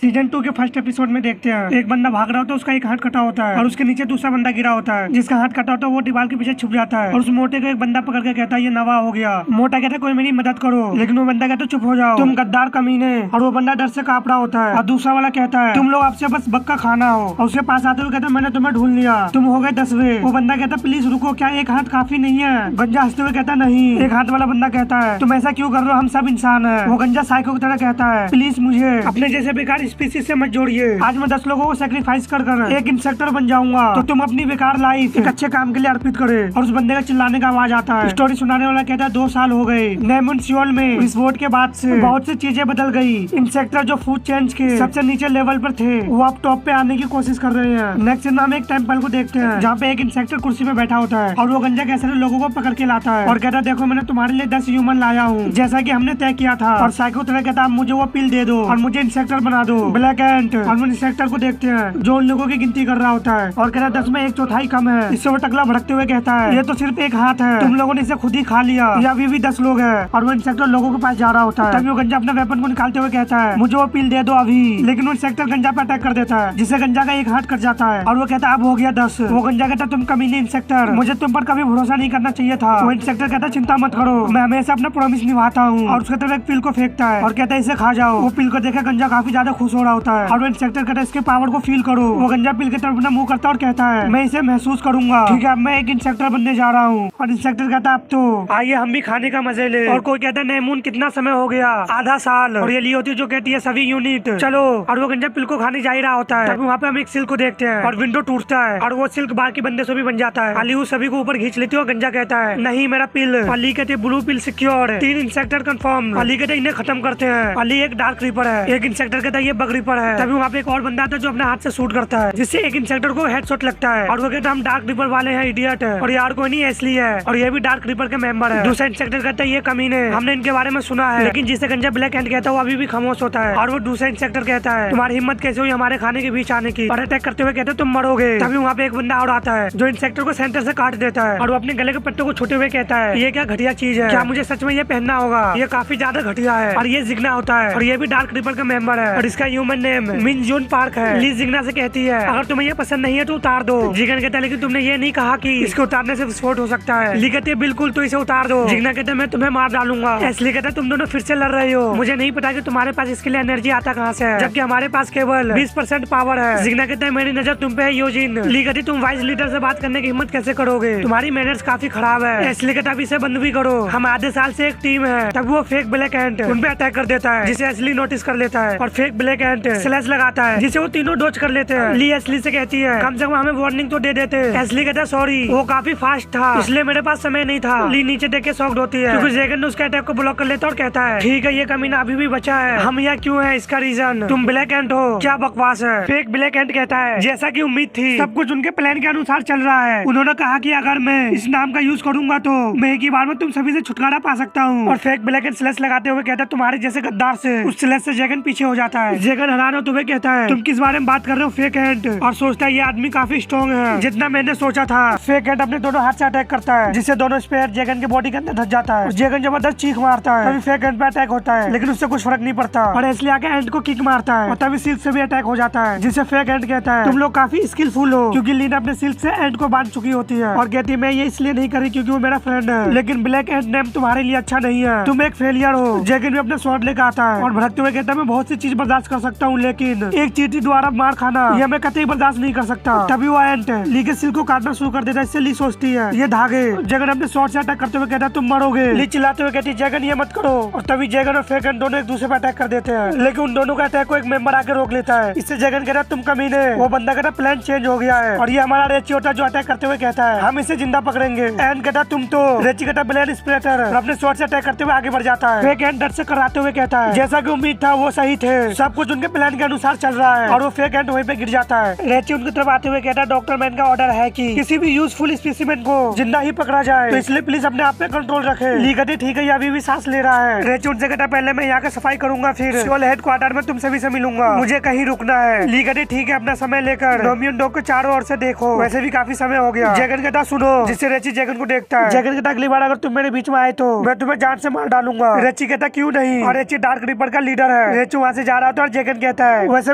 Season 2 के first episode में देखते हैं एक बंदा भाग रहा होता है, उसका एक हाथ कटा होता है और उसके नीचे दूसरा बंदा गिरा होता है जिसका हाथ कटा होता है वो दीवार के पीछे छुप जाता है और उस मोटे को एक बंदा पकड़ के कहता है ये नवा हो गया। मोटा कहता है कोई मेरी मदद करो, लेकिन वो बंदा कहता है चुप हो जाओ तुम गद्दार कमीने, और वो बंदा डर से कांप रहा होता है। और दूसरा वाला कहता है तुम लोग आपसे बस बक्का खाना हो, और उसके पास आते हुए कहता है मैंने तुम्हें ढूंढ लिया, तुम हो गए 10वें। वो बंदा कहता है प्लीज रुको, क्या एक हाथ काफी नहीं है? गंजा हंसते हुए कहता नहीं। एक हाथ वाला बंदा कहता है तुम ऐसा क्यों कर रहे हो, हम सब इंसान है। वो गंजा साइको की तरह कहता है प्लीज मुझे अपने जैसे बेकार स्पीसीज से मत जोड़िए, आज मैं 10 लोगों को सेक्रीफाइस कर एक इंसेक्टर बन जाऊंगा, तो तुम अपनी बेकार लाइफ एक अच्छे काम के लिए अर्पित करे। और उस बंदे का चिल्लाने का आवाज आता है। स्टोरी सुनाने वाला कहता है 2 साल हो गए नेमन सियोल में विस्फोट के बाद से बहुत सी चीजें बदल गई। इंसेक्टर जो फूड चेंज के सबसे नीचे लेवल पर थे वो अब टॉप पे आने की कोशिश कर रहे हैं। नेक्स्ट सीन में हम एक टेंपल को देखते हैं जहाँ पे एक इंसेक्टर कुर्सी पे बैठा होता है और वो गंजा कैसे लोगों को पकड़ के लाता है और कहता है देखो मैंने तुम्हारे लिए 10 ह्यूमन लाया हूँ जैसा की हमने तय किया था। और साइको तरह कहता है मुझे वो पिल दे दो और मुझे इंसेक्टर बना दो ब्लैक एंट। और वो इंसेक्टर को देखते हैं जो उन लोगों की गिनती कर रहा होता है और कहता है 10 में 1/4 कम है। इससे वो टकला भड़कते हुए कहता है ये तो सिर्फ एक हाथ है, तुम लोगों ने इसे खुद ही खा लिया, या अभी भी 10 लोग हैं। और वो इंसेक्टर लोगों के पास जा रहा होता है तभी वो गंजा अपना वेपन को निकालते हुए कहता है मुझे वो पिल दे दो अभी, लेकिन वो इंसेक्टर गंजा पे अटैक कर देता है जिससे गंजा का एक हाथ कट जाता है और वो कहता है अब हो गया 10। वो गंजा कहता है तुम कमीने इंसेक्टर, मुझे तुम पर कभी भरोसा नहीं करना चाहिए था। वो इंसेक्टर कहता है चिंता मत करो, मैं हमेशा अपना प्रॉमिस निभाता हूँ। और उसके तरफ एक पिल को फेंकता है और कहता है इसे खा जाओ। वो पिल को देखे गंजा काफी ज्यादा खुश हो रहा होता है और वो इंसेक्टर कहता है इसके पावर को फील करो। वो गंजा पिल की तरफ अपना मुंह करता है और कहता है मैं इसे महसूस करूंगा, ठीक है मैं एक इंसेक्टर बनने जा रहा हूँ। और इंसेक्टर कहता है अब तो आइए हम भी खाने का मजे ले। और कोई कहता है नेमून कितना समय हो गया, आधा साल। और ये ली होती है जो कहती है सभी यूनिट चलो। और वो गंजा पिल को खाने जा ही रहा होता है तभी वहाँ पे हम एक सिल्क को देखते हैं और विंडो टूटता है और वो सिल्क बाकी बंदे से भी बन जाता है। अली उस सभी को ऊपर खींच लेती है और गंजा कहता है नहीं मेरा पिल। अली कहते हैं ब्लू पिल सिक्योर, 3 इंसेक्टर कंफर्म। अली कहते हैं इन्हें खत्म करते हैं। अली एक डार्क रीपर है, एक इंसेक्टर कहता है ये बग रीपर है। तभी वहाँ पे एक और बंदा आता है जो अपने हाथ से शूट करता है जिससे एक इंसेक्टर को हेडशॉट लगता है और वो कहता है हम डार्क रीपर वाले हैं इडियट है और यार कोई नहीं असली है और ये भी डार्क रीपर के मेंबर है। दूसरा इंसेक्टर कहता है ये कमीने हमने इनके बारे में सुना है, लेकिन जिसे गंजा ब्लैक हैंड कहता है वो अभी भी खामोश होता है। और वो दूसरा इंसेक्टर कहता है तुम्हारी हिम्मत कैसे हुई हमारे खाने के बीच आने की, और अटैक करते हुए कहते तुम मरोगे। तभी वहाँ पे एक बंदा और आता है जो इंसेक्टर को सेंटर से काट देता है और वो अपने गले के पट्टों को छूते हुए कहता है ये क्या घटिया चीज है, क्या मुझे सच में ये पहनना होगा, ये काफी ज्यादा घटिया है। और ये जिग्ना होता है और ये भी डार्क रिपर का मेंबर है और इसका ह्यूमन नेम मिन जून पार्क है। ली जिग्ना से कहती है अगर तुम्हें ये पसंद नहीं है तो उतार दो। जिगन कहता है लेकिन तुमने ये नहीं कहा कि इसको उतारने से विस्फोट हो सकता है। ली कहती है बिल्कुल तो इसे उतार दो। जिग्ना कहता है मैं तुम्हें मार डालूंगा। एसली कहता है तुम दोनों फिर से लड़ रहे हो, मुझे नहीं पता कि तुम्हारे पास इसके लिए एनर्जी आता कहाँ से है, जबकि हमारे पास केवल 20% पावर है। जिग्ना कहता है मेरी नजर तुम पे है यूजिन। ली कहती तुम वाइस लीडर से बात करने की हिम्मत कैसे करोगे, तुम्हारी मैनर्स काफी खराब है। एसली कहता है इसे बंद भी करो, हम आधे साल से एक टीम है। तब वो फेक ब्लैक एंट उन पे अटैक कर देता है जिसे एसली नोटिस कर लेता है और फेक ब्लैक एंट स्लैश लगाता है जिसे वो तीनों डॉज कर लेते हैं। ली एसली से कहती है कम से कम हमें वार्निंग तो दे देते। एसली कहता है सॉरी वो काफी फास्ट था इसलिए मेरे पास समय नहीं था। ली नीचे देख के शॉक्ड होती है क्योंकि जैगन ने उसके अटैक को ब्लॉक कर लेता है और कहता है ठीक है ये कमीना अभी भी बचा है, हम यहाँ क्यों है इसका रीजन तुम ब्लैक एंट हो, क्या बकवास है। फेक ब्लैक एंट कहता है जैसा की उम्मीद थी सब कुछ उनके प्लान के अनुसार चल रहा है। उन्होंने कहा कि अगर मैं इस नाम का यूज करूंगा तो मैं एक ही बार में तुम सभी से छुटकारा पा सकता हूँ। और फेक ब्लैक एंट स्लैश लगाते हुए कहता है तुम्हारे जैसे गद्दार से उस स्लैश से जैगन पीछे हो जाता है। जैगन हैरान होते हुए कहता है तुम किस बारे में बात कर रहे हो फेक एंट, और सोचता है ये आदमी काफी स्ट्रॉन्ग है जितना मैंने सोचा था। फेक एंट अपने दोनों हाथ से अटैक करता है जिससे दोनों स्पेयर जैगन के बॉडी के अंदर धस जाता है। जैगन जबरदस्त चीख मारता है तभी फेक एंट पे अटैक होता है लेकिन उससे कुछ फर्क नहीं पड़ता और इसलिए आके एंट को किक मारता है और तभी सिल्क से भी अटैक हो जाता है जिससे फेक एंट कहता है तुम लोग काफी स्किलफुल हो, क्योंकि लीन अपने सिल्क से एंट को बांध चुकी होती है और कहती है मैं ये इसलिए नहीं करी क्योंकि वो मेरा फ्रेंड है, लेकिन ब्लैक एंट नेम तुम्हारे लिए अच्छा नहीं है, तुम एक फेलियर हो। जैगन भी अपने स्वॉर्ड लेकर आता है और भड़कते हुए कहता है मैं बहुत सी चीज बर्दाश्त कर सकता हूँ लेकिन एक चींटी द्वारा मार खाना ये मैं कतई बर्दाश्त नहीं कर सकता। तभी वो एंट ली के सिल्क को काटना शुरू कर देता है। इससे ली सोचती है ये धागे। जैगन अपने स्वॉर्ड से अटैक करते हुए कहता है तुम मरोगे। ली चिल्लाते हुए कहती है जैगन ये मत करो, और तभी जैगन और फेक एंट दोनों एक दूसरे पर अटैक कर देते हैं लेकिन उन दोनों का अटैक को एक मेंबर आके रोक लेता है। इससे जैगन कहता है तुम कमीने। वो बंदा कहता है प्लान चेंज हो गया है और ये हमारा रेची होता है जो अटैक करते हुए कहता है हम इसे जिंदा पकड़ेंगे। एंड कहता तुम तो रेची कहता ब्लेड स्प्लेटर और अपने स्वॉर्ड से अटैक करते हुए आगे बढ़ जाता है। फेक एंट डर से कराते हुए कहता है जैसा कि उम्मीद था वो सही थे, सब कुछ उनके प्लान के अनुसार चल रहा है। और वो फेक एंट वहीं पे गिर जाता है। रेची उनकी तरफ आते हुए कहता है डॉक्टर मैन का ऑर्डर है कि किसी भी यूजफुल स्पेसिमेन को जिंदा ही पकड़ा जाए, तो इसलिए प्लीज अपने आप पे कंट्रोल रखे। ली कहती ठीक है ये अभी भी सांस ले रहा है। रेची उनसे कहता पहले मैं यहाँ का सफाई करूंगा फिर हेड क्वार्टर में तुम सभी से मिलूंगा, मुझे कहीं रुकना है। ली कहती ठीक है अपना समय लेकर डोमियन डॉग को चारों ओर से देखो, वैसे भी काफी समय हो गया। जैगन कहता सुनो, जिससे रेची जैगन को देखता है। जैगन कहता अगली बार अगर तुम मेरे बीच में आए तो मैं तुम्हें जान से मार डालूंगा। रेची कहता क्यों नहीं, और रेची डार्क रिपर का लीडर है। रेची वहाँ से जा रहा था और जैकन कहता है वैसे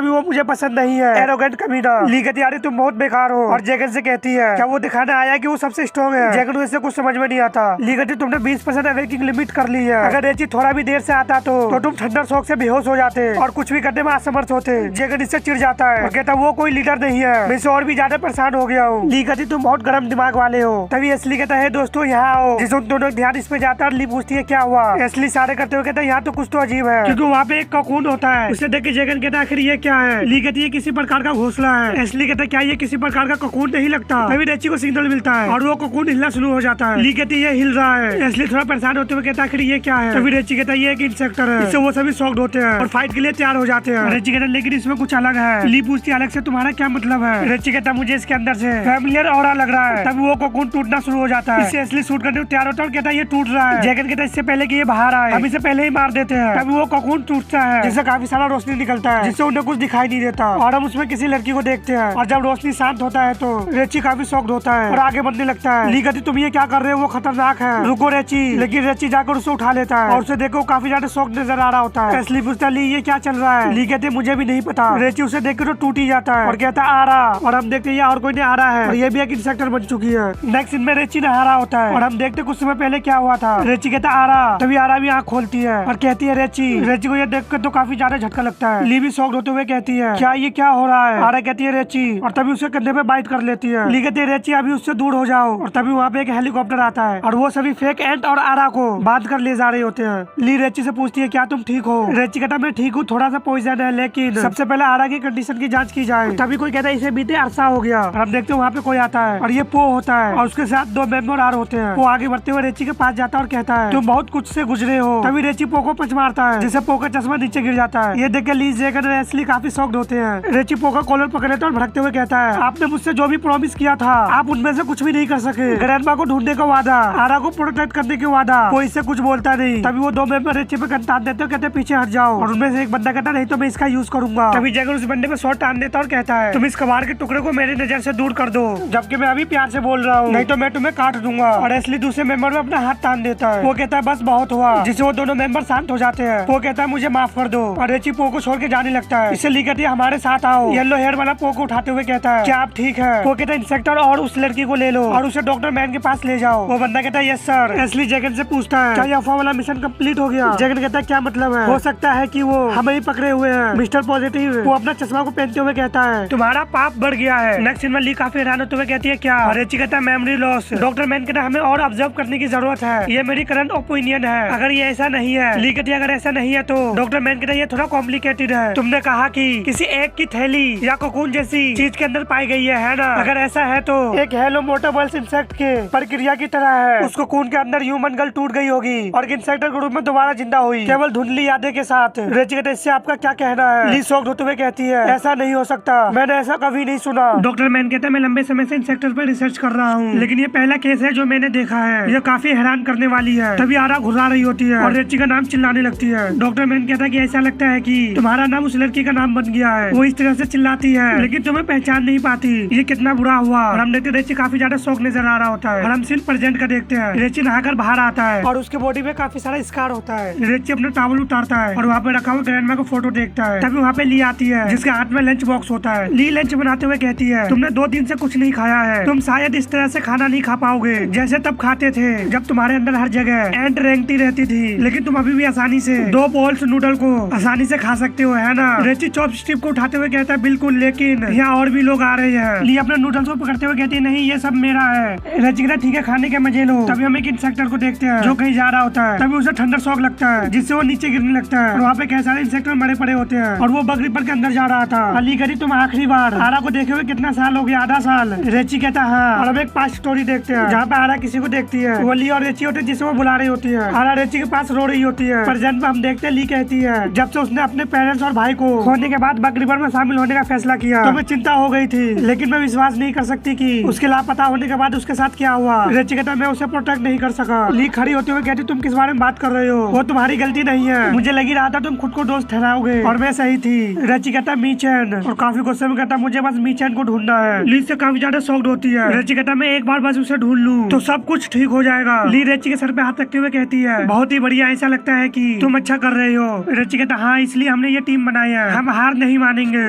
भी वो मुझे पसंद नहीं है, एरोगेंट कमीना। ली कहती यार तुम बहुत बेकार हो, और जैकन से कहती है क्या वो दिखाना आया कि वो सबसे स्ट्रॉन्ग है। जैकन वैसे कुछ समझ में नहीं आता। ली कहती तुमने 20% अवेकिंग लिमिट कर ली है, अगर रेची थोड़ा भी देर से आता तो तुम थंडर शॉक से बेहोश हो जाते और कुछ भी करने में असमर्थ होते। जैकन इससे चिढ़ जाता है और कहता वो कोई लीडर नहीं है, मैं इससे और भी ज्यादा परेशान हो गया हूँ। ली कहती तुम बहुत गर्म दिमाग वाले हो। तभी एसली कहता है दोस्तों यहाँ आओ, जिससे उन दोनों ध्यान इस पे जाता है। ली पूछती है क्या हुआ। एसली सारे करते हुए कहता है यहाँ तो कुछ तो अजीब है, क्योंकि वहाँ पे एक ककून होता है। उसे देख के जैकन कहता है आखिर ये क्या है। ली कहती है किसी प्रकार का घोंसला है। एसली कहता है क्या ये किसी प्रकार का ककून नहीं लगता। तभी रेची को सिग्नल मिलता है और वो ककून हिलना शुरू हो जाता है। ली कहती है हिल रहा है। एसली थोड़ा परेशान होते हुए कहता है आखिर ये क्या है। तभी रेची कहता है ये एक इंसेक्टर है। इससे वो सभी शॉक्ड होते हैं और फाइट के लिए तैयार हो जाते हैं। रेची कहता है लेकिन इसमें कुछ अलग है। ली पूछती है अलग से तुम्हारा क्या मतलब है। रेची कहता है मुझे इसके अंदर से फैमिलियर ऑरा लग रहा है। तभी वो ककून टूटना शुरू हो जाता है। इससे एसली शूट करने को तैयार होता है और कहता है ये टूट रहा है। जैकन कहता है इससे पहले कि ये बाहर आए हम इसे पहले ही मार देते हैं। तभी वो ककून टूटता है जिससे काफी सारा रोशनी निकलता है, जिससे उन्हें कुछ दिखाई नहीं देता और हम उसमें किसी लड़की को देखते हैं। और जब रोशनी शांत होता है तो रेची काफी शॉक्ड होता है और आगे बढ़ने लगता है। ली कहती तुम ये क्या कर रहे हो, वो खतरनाक है, रुको रेची। लेकिन रेची जाकर उसे उठा लेता है और उसे देखो काफी ज्यादा शॉक्ड नजर आ रहा होता है। एसली पूछता है ली ये क्या चल रहा है। ली कहती मुझे भी नहीं पता। रेची उसे देख तो टूट ही जाता है और कहता है आ रहा, और हम देखते हैं और कोई नहीं आ रहा है और ये भी एक इंसेक्टर बन चुकी है। नेक्स्ट सीन में रेची नहा रहा होता है और हम देखते कुछ समय पहले क्या हुआ था। रेची कहता आ रहा, तभी आ रहा भी आँख खोलती है और कहती है रेची। रेची को ये देखकर तो काफी ज्यादा झटका लगता है। ली भी शॉक्ड होते हुए कहती है क्या ये क्या हो रहा है। आ रहा कहती है रेची, और तभी उसके कंधे पे बाइट कर लेती है। ली कहती है रेची अभी उससे दूर हो जाओ, और तभी वहाँ पे एक हेलीकॉप्टर आता है और वो सभी फेक एंट और आरा को बांध कर ले जा रहे होते हैं। ली रेची से पूछती है क्या तुम ठीक हो। रेची कहता मैं ठीक हूँ, थोड़ा सा पॉइजन है, लेकिन सबसे पहले आरा की कंडीशन की जांच की जाए। तभी कोई कहता है इसे बीते अरसा हो गया और हम देखते हैं वहाँ पे कोई आता है और ये पो होता है और उसके साथ 2 मेंबर आर होते हैं। वो आगे बढ़ते हुए रेची के पास जाता है और कहता है तुम बहुत कुछ से गुजरे हो। तभी रेची पो को पंच मारता है जिससे पो का चश्मा नीचे गिर जाता है। ये देख के ली जैकन और एसली काफी शॉक्ड होते हैं। रेची पो का कॉलर पकड़ लेता है और भड़कते हुए कहता है आपने मुझसे जो भी प्रॉमिस किया था आप उनमें से कुछ भी नहीं कर सके। ग्रैंडमा को ढूंढने का वादा, आरा को प्रोटेक्ट करने के वादा, कोई इससे कुछ बोलता नहीं। तभी वो 2 मेंबर रेची पे गन तान देते हैं, कहते पीछे हट जाओ, और उनमें से एक बंदा कहता नहीं तो मैं इसका यूज करूंगा। तभी जैकन उस बंदे पे शॉट तान देता और कहता है तुम इस कबाड़ के टुकड़े को मेरी नजर से दूर कर दो, जबकि मैं अभी प्यार से बोल रहा हूँ, नहीं तो मैं तुम्हें काट दूंगा। और एसली दूसरे मेंबर में अपना हाथ तान देता है। वो कहता है बस बहुत हुआ, जिससे वो दोनों मेंबर शांत हो जाते हैं। वो कहता है मुझे माफ कर दो, और रेची पो को छोड़ के जाने लगता है। इससे ली कहती है हमारे साथ आओ। येलो हेयर वाला पो को उठाते हुए कहता है क्या आप ठीक है। वो कहता है इंस्पेक्टर और उस लड़की को ले लो और उसे डॉक्टर मैन के पास ले जाओ। वो बंदा कहता है यस सर। एसली जैकन से पूछता है क्या ये अफवाह वाला मिशन कंप्लीट हो गया। जैकन कहता है क्या मतलब है, हो सकता है कि वो हमें ही पकड़े हुए हैं मिस्टर पॉजिटिव। वो अपना चश्मा को पहनते हुए कहता है तुम्हारा पाप बढ़ गया है। नेक्स्ट सीन में ली काफी हैरान होते हुए कहती है क्या। रेची कहता है मेमोरी लॉस, डॉक्टर मैन कहता है हमें और ऑब्जर्व करने की जरूरत है, ये मेरी करंट ओपिनियन है, अगर ये ऐसा नहीं है। ली कहती है अगर ऐसा नहीं है तो डॉक्टर मैन कहता है ये थोड़ा कॉम्प्लिकेटेड है, तुमने कहा कि किसी एक की थैली या कोकून जैसी चीज के अंदर पाई गई है ना। अगर ऐसा है तो एक हेलो मोटोबल्स इंसेक्ट के प्रक्रिया की तरह है, उस कोकून के अंदर ह्यूमन गर्ल टूट गई होगी और इंसेक्टर के रूप में दोबारा जिंदा हुई, केवल धुंधली यादें के साथ। रेची कहते इससे आपका क्या कहना है। ली शॉक्ड होते हुए कहती है ऐसा नहीं हो सकता, मैंने ऐसा कभी नहीं सुना। डॉक्टर मैन कहता है मैं लंबे समय से इंसेक्टर पर रिसर्च कर रहा हूँ, लेकिन ये पहला केस है जो मैंने देखा है, ये काफी हैरान करने वाली है। तभी आरा घुरा रही होती है और रेची का नाम चिल्लाने लगती है। डॉक्टर मैन कहता है कि ऐसा लगता है कि तुम्हारा नाम उस लड़की का नाम बन गया है, वो इस तरह से चिल्लाती है लेकिन तुम्हें पहचान नहीं पाती, ये कितना बुरा हुआ। और हम देखते रेची काफी ज्यादा शौक नजर आ रहा होता है और हम सीन प्रेजेंट का देखते हैं। रेची नहाकर बाहर आता है और उसके बॉडी में काफी सारा स्कार होता है। रेची अपना टॉवल उतारता है और वहाँ पे रखा हुआ ग्रैंडमा का फोटो देखता है। तभी वहाँ पे ली आती है जिसके हाथ में लंच बॉक्स होता है। ली लंच बनाते हुए कहती है तुमने 2 दिन से कुछ नहीं खाया है, तुम शायद इस तरह से खाना नहीं खा पाओगे जैसे तब खाते थे जब तुम्हारे अंदर हर जगह एंट रेंगती रहती थी, लेकिन तुम अभी भी आसानी से 2 बॉल्स नूडल को आसानी से खा सकते हो, है ना। रेची चॉपस्टिक को उठाते हुए कहता है बिल्कुल, लेकिन यहाँ और भी लोग आ रहे हैं। ली अपने नूडल्स को पकड़ते हुए कहती है नहीं ये सब मेरा है। रेची कहता ठीक है खाने के मजे लो। तभी हम एक इंसेक्टर को देखते हैं जो कहीं जा रहा होता है। तभी उसे थंडर शॉक लगता है जिससे वो नीचे गिरने लगता है और वहाँ पे कई सारे इंसेक्टर मरे पड़े होते हैं और वो बग रिपर के अंदर जा रहा था। अली करी तुम आखिरी बार आरा को देखे हुए कितना साल हो गया, आधा साल। रेची कहता हाँ। और अब एक पास्ट स्टोरी देखते हैं जहाँ पे आरा किसी को देखती है, वो ली और रेची होते हैं जिसे वो बुला रही होती है। आरा रेची के पास रो रही होती है। प्रेजेंट में हम देखते हैं ली कहती है जब से उसने अपने पेरेंट्स और भाई को खोने के बाद बग रिवर में शामिल होने का फैसला किया तो मैं चिंता हो गई थी, लेकिन मैं विश्वास नहीं कर सकती कि उसके लापता होने के बाद उसके साथ क्या हुआ। रेची कहता मैं उसे प्रोटेक्ट नहीं कर सका। ली खड़ी होते हुए कहती तुम किस बारे में बात कर रहे हो, वो तुम्हारी गलती नहीं है, मुझे लगी रहा था तुम खुद को दोस्त ठहराओगे और मैं सही थी। रेची कहता मीचैन, और काफी गुस्से में कहता मुझे बस मीचैन को ढूंढना है। ली से काफी ज्यादा शॉक्ड होती है। रेची कहता मैं एक बार बस उसे ढूंढ लूं तो सब कुछ ठीक हो जाएगा। ली रेची के सर पे हाथ रखते हुए कहती है बहुत ही बढ़िया, ऐसा लगता है कि तुम अच्छा कर रहे हो। रेची कहता हाँ इसलिए हम हमने ये टीम बनाई है, हम हार नहीं मानेंगे।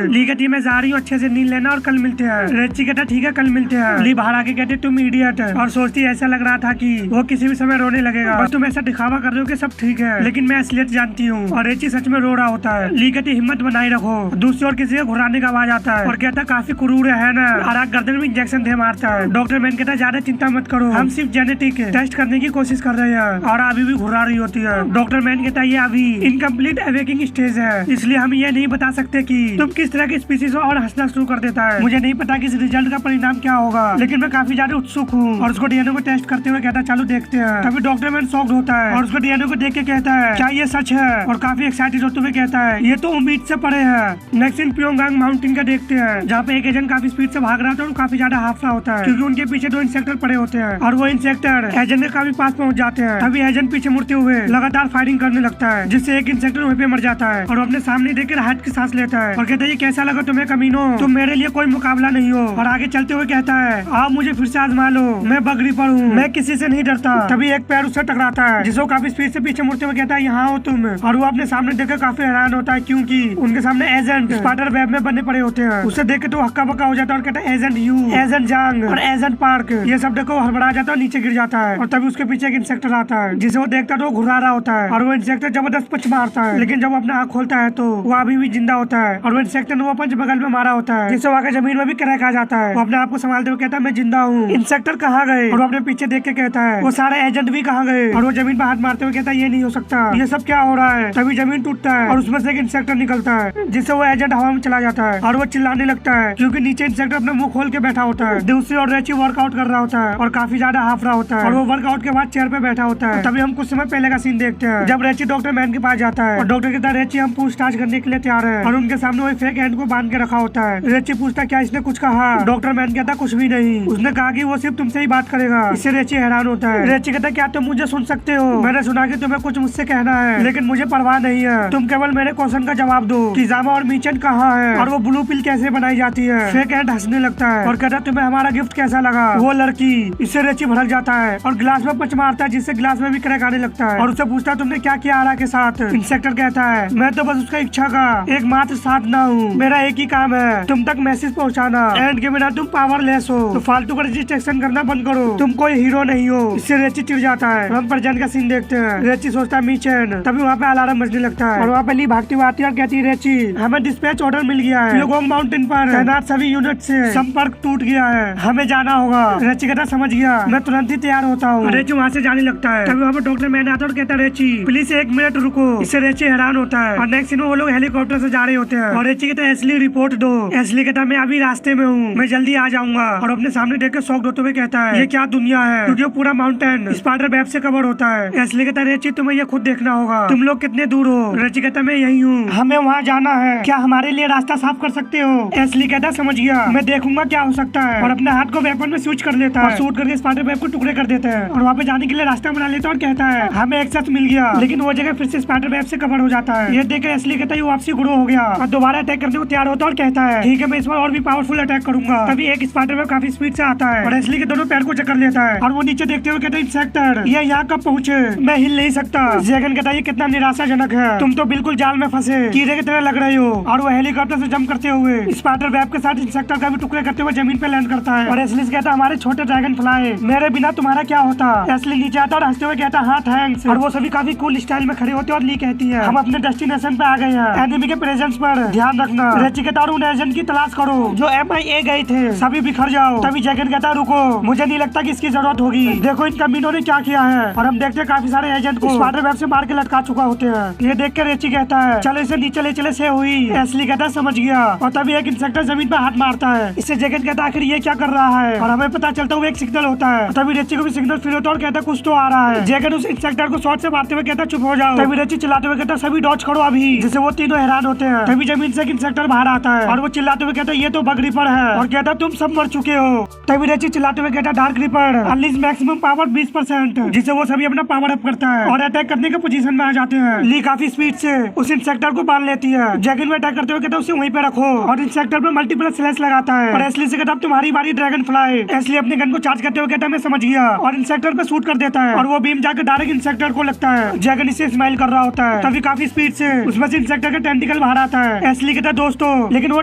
ली कहती मैं जा रही हूँ, अच्छे से नींद लेना और कल मिलते हैं। रेची कहता ठीक है कल मिलते हैं। ली बाहर आके कहते तुम इडियट है, और सोचती ऐसा लग रहा था कि वो किसी भी समय रोने लगेगा और तुम ऐसा दिखावा कर रहे हो कि सब ठीक है, लेकिन मैं असलियत जानती हूँ। और रेची सच में रो रहा होता है। ली कहती हिम्मत बनाई रखो। दूसरी ओर किसी का घुराने का आवाज आता है और कहता काफी क्रूर है ना, और गर्दन में इंजेक्शन दे मारता है। डॉक्टर मैन कहता ज्यादा चिंता मत करो, हम सिर्फ जेनेटिक टेस्ट करने की कोशिश कर रहे हैं, और अभी भी घुरा रही होती है। डॉक्टर मैन कहता ये अभी इनकम्प्लीट अवेकिंग स्टेज है, इसलिए हम ये नहीं बता सकते कि तुम किस तरह की स्पीसीज हो। और हंसना शुरू कर देता है। मुझे नहीं पता कि इस रिजल्ट का परिणाम क्या होगा, लेकिन मैं काफी ज्यादा उत्सुक हूँ। और उसको डीएनए को टेस्ट करते हुए कहता चलो देखते हैं। तभी डॉक्टर मैन शॉक्ड होता है और उसको डीएनए को देख के कहता है क्या ये सच है, और काफी एक्साइटेड होते हुए कहता है ये तो उम्मीद से परे है। नेक्स्ट इन प्योंगयांग माउंटेन का देखते हैं, जहाँ पे एक एजेंट काफी स्पीड से भाग रहा था और काफी ज्यादा हाफ रहा होता है, क्योंकि उनके पीछे 2 इंसेक्टर पड़े होते हैं, और वो इंसेक्टर एजेंट के काफी पास पहुंच जाते हैं। तभी एजेंट पीछे मुड़ते हुए लगातार फायरिंग करने लगता है, जिससे एक इंसेक्टर वहीं पे मर जाता है। और वो अपने सामने देखकर हाथ की सांस लेता है और कहता है ये कैसा लगा तुम्हें कमीनो, तुम मेरे लिए कोई मुकाबला नहीं हो। और आगे चलते हुए कहता है आप मुझे फिर से आजमा लो, मैं बगड़ी पर हूँ, मैं किसी से नहीं डरता। तभी एक पैर उससे टकराता है, जिसको काफी स्पीड से पीछे मुड़ते हुए कहता है यहाँ हो तुम। और वो अपने सामने देखकर काफी हैरान होता है, क्योंकि उनके सामने एजेंट स्पाइडर वेब में बने पड़े होते हैं। उसे देख के तो हक्का बक्का हो जाता है और कहता है एजेंट यू, एजेंट जांग और एजेंट पार्क, ये सब देखो हड़बड़ा जाता है और नीचे गिर जाता है। और तभी उसके पीछे एक इंसेक्टर आता है, जिसे वो देखता है तो वो घुरा रहा होता है, और वो इंसेक्टर जबरदस्त पंच मारता है, लेकिन जब वो अपना आँख खोलता है तो वो अभी भी जिंदा होता है। और वो इंसेक्टर ने वो पंच बगल में मारा होता है, जिससे वहाँ जमीन में भी क्रैक आ जाता है। वो अपने आप को संभालते हुए कहता है मैं जिंदा हूँ। इंसेक्टर कहाँ गए, और वो अपने पीछे देख के कहता है वो सारे एजेंट भी कहाँ गए। और वो जमीन पर हाथ मारते हुए कहता है ये नहीं हो सकता, ये सब क्या हो रहा है। तभी जमीन टूटता है और उसमें से एक इंसेक्टर निकलता है, जिससे वो एजेंट हवा में चला जाता है, और वो चिल्लाने लगता है क्योंकि नीचे इंसेक्टर अपना मुंह खोल के बैठा होता है। दूसरी ओर रेची वर्कआउट कर रहा होता है और काफी ज्यादा हाफ रहा होता है, और वो वर्कआउट के बाद चेयर पे बैठा होता है। तभी हम कुछ समय पहले का सीन देखते हैं, जब रेची डॉक्टर मैन के पास जाता है और डॉक्टर कहता है रेची हम पूछताछ करने के लिए तैयार है, और उनके सामने वो फेक हैंड को बांध के रखा होता है। रेची पूछता क्या इसने कुछ कहा। डॉक्टर मैन कहता कुछ भी नहीं, उसने कहा कि वो सिर्फ तुमसे ही बात करेगा। इससे रेची हैरान होता है। रेची कहता क्या तुम मुझे सुन सकते हो, मैंने सुना कि तुम्हें कुछ मुझसे कहना है, लेकिन मुझे परवाह नहीं है, तुम केवल मेरे क्वेश्चन का जवाब दो कि जामा और मीचन कहाँ है, और वो ब्लू पिल कैसे बनाई जाती है। फेक हैंड हंसने लगता है और कहता तुम्हें हमारा गिफ्ट कैसा लगा। वो लड़की इससे रेची भड़क जाता है और गिलास में पंच मारता है, जिससे गिलास में भी क्रैक आने लगता है, और उससे पूछता है तुमने क्या किया आरा के साथ। इंसेक्टर कहता है मैं तो बस उसका इच्छा का एकमात्र साधना हूँ, मेरा एक ही काम है तुम तक मैसेज पहुँचाना, एंड के बिना तुम पावरलेस हो, तो फालतू का रजिस्ट्रेशन करना बंद करो, तुम कोई हीरो नहीं हो। इससे रेची चिढ़ जाता है। हम प्रेजेंट का सीन देखते हैं। रेची सोचता है मीचन, तभी वहाँ पे अलार्म बजने लगता है, और वहाँ पे ली भागती हुई आती है और कहती है रेची हमें डिस्पैच ऑर्डर मिल गया है, प्योंगयांग माउंटेन पर तैनात सभी यूनिट से संपर्क टूट गया है, हमें जाना होगा। रेची कहता समझ गया, मैं तुरंत ही तैयार होता हूँ। रेची वहाँ से जाने लगता है। तभी वहाँ पे डॉक्टर मैन आता है और कहता है रेची प्लीज 1 मिनट रुको। इससे रेची हैरान होता है, और नेक्स्ट सीन में वो लोग हेलीकॉप्टर से जा रहे होते हैं, और रेची कहता है एसली रिपोर्ट दो। एसली कहता मैं अभी रास्ते में हूँ, मैं जल्दी आ जाऊंगा। और अपने सामने देख के शॉक्ड होते हुए कहता है ये क्या दुनिया है, क्योंकि पूरा माउंटेन स्पाइडर वेब से कवर होता है। एसली कहता है रेची तुम्हें ये खुद देखना होगा, तुम लोग कितने दूर हो। रेची कहता मैं यही हूँ, हमें वहाँ जाना है, क्या हमारे लिए रास्ता साफ कर सकते हो। एसली कहता समझ गया, मैं देखूंगा क्या हो सकता है, और अपने हाथ को वेपन में स्विच कर लेता है और शूट करके स्पाइडर वेब को टुकड़े कर देते हैं, और वहाँ पे जाने के लिए रास्ता बना लेता है और कहता है हमें एक शख्स मिल गया, लेकिन वो जगह फिर से स्पाइडर वेब से कवर हो जाता है। ये देखकर एसली कहता है ये वापसी ग्रो हो गया, और दोबारा अटैक करने को तैयार होता है और कहता है ठीक है मैं इस बार और भी पावरफुल अटैक करूंगा। तभी एक स्पाइडर वेब काफी स्पीड से आता है और एसली के दोनों पैर को चक्कर लेता है, और वो नीचे देखते हुए कहता है इंसेक्टर ये यहाँ कब पहुँचे, मैं हिल नहीं सकता। जैगन कहता है ये कितना निराशाजनक है, तुम तो बिल्कुल जाल में फंसे कीड़े की तरह लग रहे हो। और वो हेलीकॉप्टर से जंप करते हुए स्पाइडर वेब के साथ इंसेक्टर का भी टुकड़े करते हुए जमीन पे लैंड करता है, और एसली कहता है हमारे छोटे ड्रैगन फ्लाई मेरे बिना तुम्हारा क्या होता। एसली नीचे आता और हंसते हुए कहता हाँ थैंक्स, और वो सभी काफी कूल स्टाइल में खड़े होते हैं, और ली कहती है हम अपने डेस्टिनेशन पे आ गए हैं, एनिमी के प्रेजेंस पर ध्यान रखना। रेची कहता उन एजेंट की तलाश करो जो MIA गए थे, सभी बिखर जाओ। तभी जैगन कहता रुको, मुझे नहीं लगता कि इसकी जरूरत होगी, देखो इन कमीनों ने क्या किया है। और हम देखते हैं काफी सारे एजेंट को स्पाइडर वेब से मार के लटका चुका होते हैं। ये देख कर रेची कहता है चलो इसे नीचे ले चले से हुई। एसली कहता है समझ गया, और तभी एक इंसेक्टर जमीन पर हाथ मारता है। इससे जैगन कहता है आखिर ये क्या कर रहा है, और हमें पता चलता है एक सिग्नल होता है। तभी रेची को भी सिग्नल फील होता है और कहता है कुछ तो आ रहा है। जैगन उस इंसेक्टर को शॉट से मारते हुए कहता है चुप हो जाओ। तभी रेची चिल्लाते हुए कहता है सभी डॉज करो अभी, जिससे वो तीनों हैरान होते हैं। तभी जमीन से एक इंसेक्टर बाहर आता है और वो चिल्लाते हुए कहता है ये तो बग रिपर है, और कहता है तुम सब मर चुके हो। तभी रेची चिल्लाते हुए कहता है dark ripper unleash maximum power 20%, जिससे वो सभी अपना पावर अप करता है और अटैक करने के पोजीशन में आ जाते हैं। ली काफी स्पीड से उस इंसेक्टर को बांध लेती है। जैगन में अटैक करते हुए कहता है उसे वहीं पे रखो, और इंसेक्टर पे मल्टीपल स्लैश लगाता है। और एसली से कहता है तुम्हारी बारी ड्रैगन फ्लाई। एसली अपने गन को चार्ज करते हुए कहता है मैं समझ गया, और इंसेक्टर पे शूट कर देता है, और वो बीम जाकर डायरेक्ट इंसेक्टर को लगता है। जैगन इसे स्माइल कर रहा होता है। तभी काफी स्पीड से उसमें उसमें से इंसेक्टर का टेंटिकल बाहर आता है। एसली कहता है दोस्तों, लेकिन वो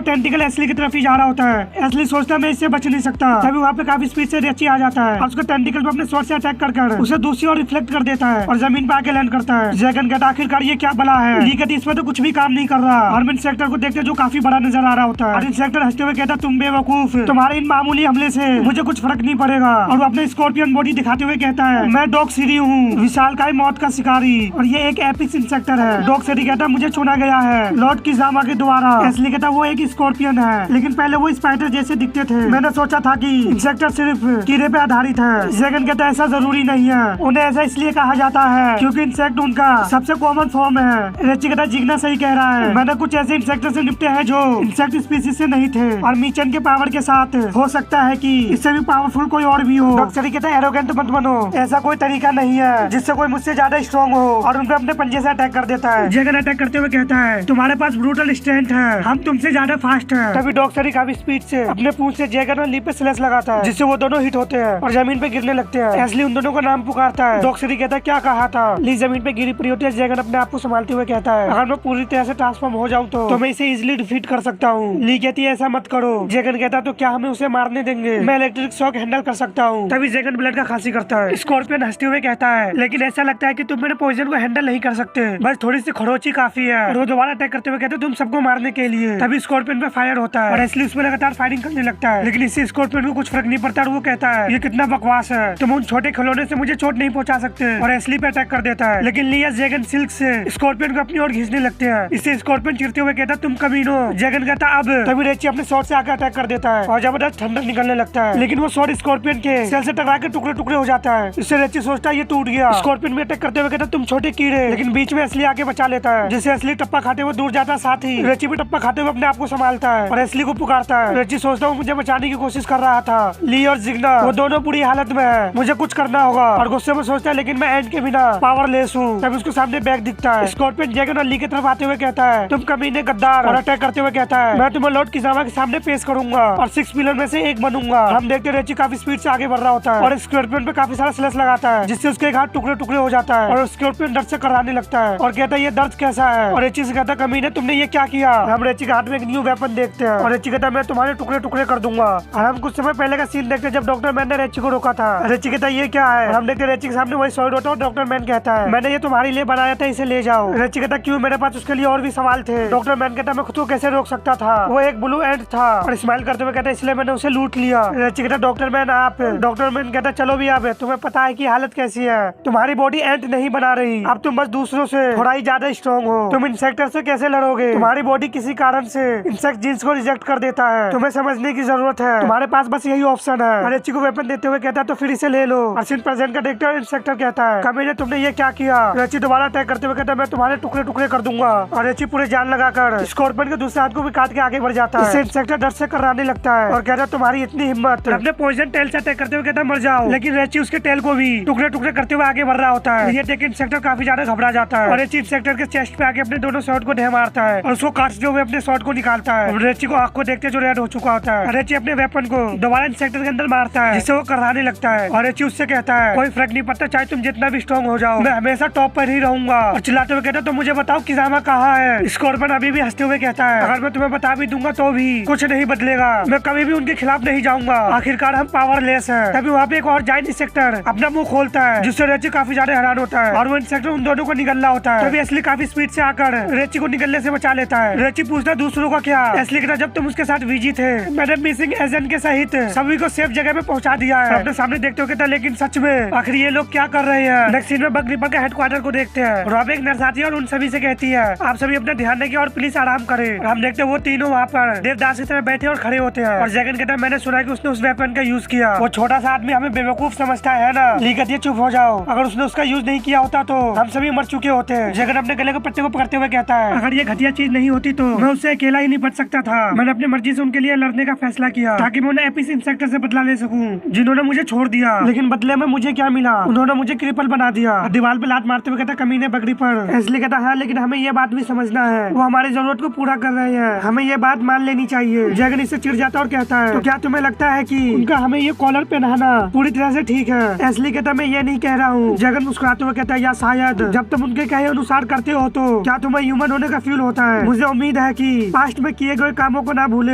टेंटिकल एसली की तरफ ही जा रहा होता है। एसली सोचता है मैं इससे बच नहीं सकता। तभी वहाँ पे काफी स्पीड से रेची आ जाता है और उसका टेंटिकल अपने स्वॉर्ड से अटैक कर उसे दूसरी ओर रिफ्लेक्ट कर देता है और जमीन पे आके लैंड करता है। जैगन कहता आखिरकार ये क्या बला है। ली कहती इसमें तो कुछ भी काम नहीं कर रहा। और इंसेक्टर को देखते जो काफी बड़ा नजर आ रहा होता है और इंसेक्टर हंसते हुए कहता तुम बेवकूफ, तुम्हारे इन मामूली हमले से मुझे कुछ फर्क नहीं पड़ेगा। और वो अपने स्कॉर्पियन बॉडी दिखाते हुए कहता है मैं डॉग सीरी हूँ, विशालकाय मौत का शिकारी और ये एक एपिक इंसेक्टर है। डॉग सीरी कहता मुझे चुना गया है लॉर्ड किजामा के द्वारा। एसली कहता वो एक स्कॉर्पियन है, लेकिन पहले वो स्पाइडर जैसे दिखते थे। मैंने सोचा था कि इंसेक्टर सिर्फ कीड़े पे आधारित है। जैगन कहता ऐसा जरूरी नहीं है, उन्हें ऐसा इसलिए कहा जाता है क्योंकि इंसेक्ट उनका सबसे कॉमन फॉर्म है। रेची कहता जिग्ना सही कह रहा है, मैंने कुछ ऐसे इंसेक्टर से निपटे हैं जो इंसेक्ट स्पीसीज से नहीं थे और मीचन के पावर के साथ हो सकता है कि इससे भी पावरफुल कोई और भी हो। डॉक्टर कहता है एरोगेंट मत बनो, ऐसा कोई तरीका नहीं है जिससे कोई मुझसे ज्यादा स्ट्रॉन्ग हो और उन पे अपने पंजे से अटैक कर देता है। जैगन अटैक करते हुए कहता है तुम्हारे पास ब्रूटल स्ट्रेंथ है, हम तुमसे ज्यादा फास्ट है। तभी डॉक्टर काफी स्पीड से अपने पूंछ से जैगन और ली पे स्लैश लगाता है जिससे वो दोनों हिट होते हैं और जमीन पे गिरने लगते हैं। एसली उन दोनों का नाम पुकारता है। डॉक्टर कहता है क्या कहा था। ली जमीन पे गिरी पड़ी होती है। जैगन अपने आप को संभालते हुए कहता है अगर मैं पूरी तरह से ट्रांसफॉर्म हो जाऊं तो मैं इसे इजिली डिफीट कर सकता हूँ। ली कहती है ऐसा मत करो। जैगन कहता तो क्या हमें उसे मारने देंगे, मैं इलेक्ट्रिक शॉक हैंडल कर सकता हूँ। तभी जैगन ब्लड का खांसी करता है। स्कॉर्पियन हंसते हुए कहता है लेकिन ऐसा लगता है कि तुम मेरे पॉइजन को हैंडल नहीं कर सकते, बस थोड़ी सी खरोची काफी है। और वो दोबारा अटैक करते हुए कहते तुम सबको मारने के लिए। तभी स्कॉर्पियन पे फायर होता है और एसली उसमें लगातार फायरिंग करने लगता है, लेकिन इससे स्कॉर्पियन को कुछ फर्क नहीं पड़ता और वो कहता है ये कितना बकवास है, तुम उन छोटे खिलौने से मुझे चोट नहीं पहुंचा सकते और एसली पे अटैक कर देता है। लेकिन लिया जैगन सिल्क से स्कॉर्पियन को अपनी ओर खींचने लगते हैं। इससे स्कॉर्पियन चिढ़ते हुए कहता तुम कमीनो। जैगन कहता अब। तभी रेची अपने शॉट से आकर अटैक कर देता है और जबरदस्त ठंडक निकलने लगता है, लेकिन वो शॉट स्कॉर्पियन के सेल से टकरा के टुकड़े टुकड़े हो जाता है। इससे रेची सोचता है ये टूट गया। स्कॉर्पियन भी अटैक करते हुए कहता तुम छोटे कीड़े, लेकिन बीच में एसली आके बचा लेता है जिससे एसली टप्पा खाते हुए दूर जाता है। साथ ही रेची भी टप्पा खाते हुए अपने आप को संभालता है और एसली को पुकारता है। रेची सोचता हूँ मुझे बचाने की कोशिश कर रहा था। ली और जिग्ना वो दोनों बुरी हालत में है, मुझे कुछ करना होगा। और गुस्से में सोचता है लेकिन मैं एंड के बिना पावरलेस हूँ। तब उसके सामने बैग दिखता है। स्कॉर्पियन जैगन और ली की तरफ आते हुए कहता है तुम कमीने गद्दार, और अटैक करते हुए कहता है मैं तुम्हें लॉर्ड किजामा के सामने पेश करूंगा और 6 पिलर में से एक बनूंगा। हम देखते रेची काफी स्पीड से आगे बढ़ रहा होता है और स्कॉर्पियन पे काफी सारा स्लैश लगाता है जिससे उसके एक हाथ टुकड़े टुकड़े हो जाता है और स्कॉर्पियन दर्द से कराने लगता है और कहता है ये दर्द कैसा है। और रेची से कहता कमीने तुमने ये क्या किया। हम रेची के हाथ में एक न्यू वेपन देखते हैं और रेची कहता मैं तुम्हारे टुकड़े टुकड़े कर दूंगा। और हम कुछ समय पहले का सीन देखते हैं जब डॉक्टर मैन ने रेची को रोका था। रेची कहता है ये क्या है। हम देखते रेची के सामने वही सॉइड होता है और डॉक्टर मैन कहता है मैंने ये तुम्हारे लिए बनाया था, इसे ले जाओ। रेची कहता क्यों, मेरे पास उसके लिए और भी सवाल थे। डॉक्टर मैन कहता मैं खुद को कैसे रोक सकता था, वो एक ब्लू एंड था। और स्माइल करते हुए कहता इसलिए मैंने उसे लूट लिया। रेची कहता डॉक्टर मैन आप। डॉक्टर मैन कहता चलो भी आप, तुम्हें पता है कि हालत कैसी है, तुम्हारी बॉडी एंट नहीं बना रही, अब तुम बस दूसरों से थोड़ा ही ज्यादा स्ट्रॉन्ग हो। तुम इंसेक्टर से कैसे लड़ोगे, तुम्हारी बॉडी किसी कारण से इंसेक्ट जीन्स को रिजेक्ट कर देता है, तुम्हें समझने की जरूरत है, तुम्हारे पास बस यही ऑप्शन है। रेची को वेपन देते हुए कहता तो फिर इसे ले लो। और सीन प्रेजेंट का देखते इंसेक्टर कहता है कमीने तुमने ये क्या किया। रेची दोबारा अटैक करते हुए कहता मैं तुम्हारे टुकड़े टुकड़े कर दूंगा। और रेची पूरे जान लगाकर स्कॉर्पियन के दूसरे हाथ को भी काट के आगे बढ़ जाता है। इससे इंसेक्टर डर से कराने लगता है और कहता तुम्हारी इतनी हिम्मत। अपने पॉइजन टेल से अटैक करते हुए कहता मर जाओ, लेकिन रेची उसके टेल को भी टुकड़े टुकड़े करते हुए आगे बढ़ रहा होता है। ये देख इंसेक्टर काफी ज्यादा घबरा जाता है और रेची इंसेक्टर के चेस्ट पे आके अपने दोनों शॉट को ढह मारता है और उसको काटते हुए अपने शॉट को निकालता है। रेची को आंख को देखते जो रेड हो चुका होता है। रेची अपने वेपन को दोबारा इंसेक्टर के अंदर मारता है जिससे वो कराने लगता है और रेची उससे कहता है कोई फर्क नहीं पड़ता, चाहे तुम जितना भी स्ट्रॉन्ग हो जाओ, मैं हमेशा टॉप पर ही रहूंगा। और चिल्लाते हुए कहता तो मुझे बताओ किजामा कहाँ है। स्कॉर्पियन अभी भी हंसते हुए कहता है अगर मैं तुम्हें बता भी दूंगा तो भी कुछ नहीं बदलेगा, मैं कभी भी उनके खिलाफ नहीं जाऊंगा, आखिरकार हम पावरलेस हैं। तभी वहाँ पे एक और जायंट इंसेक्टर अपना मुंह खोलता है जिससे रेची काफी ज्यादा हैरान होता है और वो इंसेक्टर उन दोनों को निगलना होता है। तभी एसली काफी स्पीड से आकर रेची को निगलने से बचा लेता है। रेची पूछता दूसरों का क्या। एसली कहता जब तुम उसके साथ बिजी थे मैंने मिसिंग एजेंट के सहित सभी को सेफ जगह पे पहुंचा दिया है। अपने सामने देखते हो कहता लेकिन सच में आखिर ये लोग क्या कर रहे हैं। नेक्स्ट सीन में बग रिपर के हेडक्वार्टर को देखते हैं और वहाँ पे एक नर्स आती है और उन सभी से कहती है आप सभी अपना ध्यान रखिए और प्लीज आराम करें। हम देखते हैं वो तीनों वहाँ पर देवदास की तरह बैठे और खड़े होते हैं और जैगन कहता है मैंने सुना कि उसने उस वेपन का यूज किया, वो छोटा सा आदमी हमें बेवकूफ समझता है ना। ली कहती है चुप हो जाओ, अगर उसने उसका यूज नहीं किया होता तो हम सभी मर चुके होते हैं। जैगन अपने गले के पट्टे को पकड़ते हुए कहता है अगर ये घटिया चीज नहीं होती तो मैं उससे अकेला ही नहीं बच सकता था। मैंने अपनी मर्जी से उनके लिए लड़ने का फैसला किया ताकि मैं उन्हें एपिस इंसेक्टर से बदला ले सकूं जिन्होंने मुझे छोड़ दिया, लेकिन बदले में मुझे क्या मिला, उन्होंने मुझे क्रिपल बना दिया। दीवार पे लात मारते हुए कहता कमीने बगड़ी पर। इसलिए कहता है लेकिन हमें ये बात भी समझना है वो हमारी जरूरत को पूरा कर रहे हैं, हमें ये बात मान लेनी चाहिए। जैगन इससे चिढ़ जाता और कहता है तो क्या तुम्हें लगता है कि उनका हमें ये कॉलर पहनाना पूरी तरह से ठीक है। इसलिए कहता मैं ये नहीं कह रहा हूँ। जैगन मुस्कुराते हुए कहता है या शायद जब तुम उनके कहे अनुसार करते हो तो क्या तुम्हें ह्यूमन होने का फील होता है? मुझे उम्मीद है कि पास्ट में किए गए कामों को ना भूले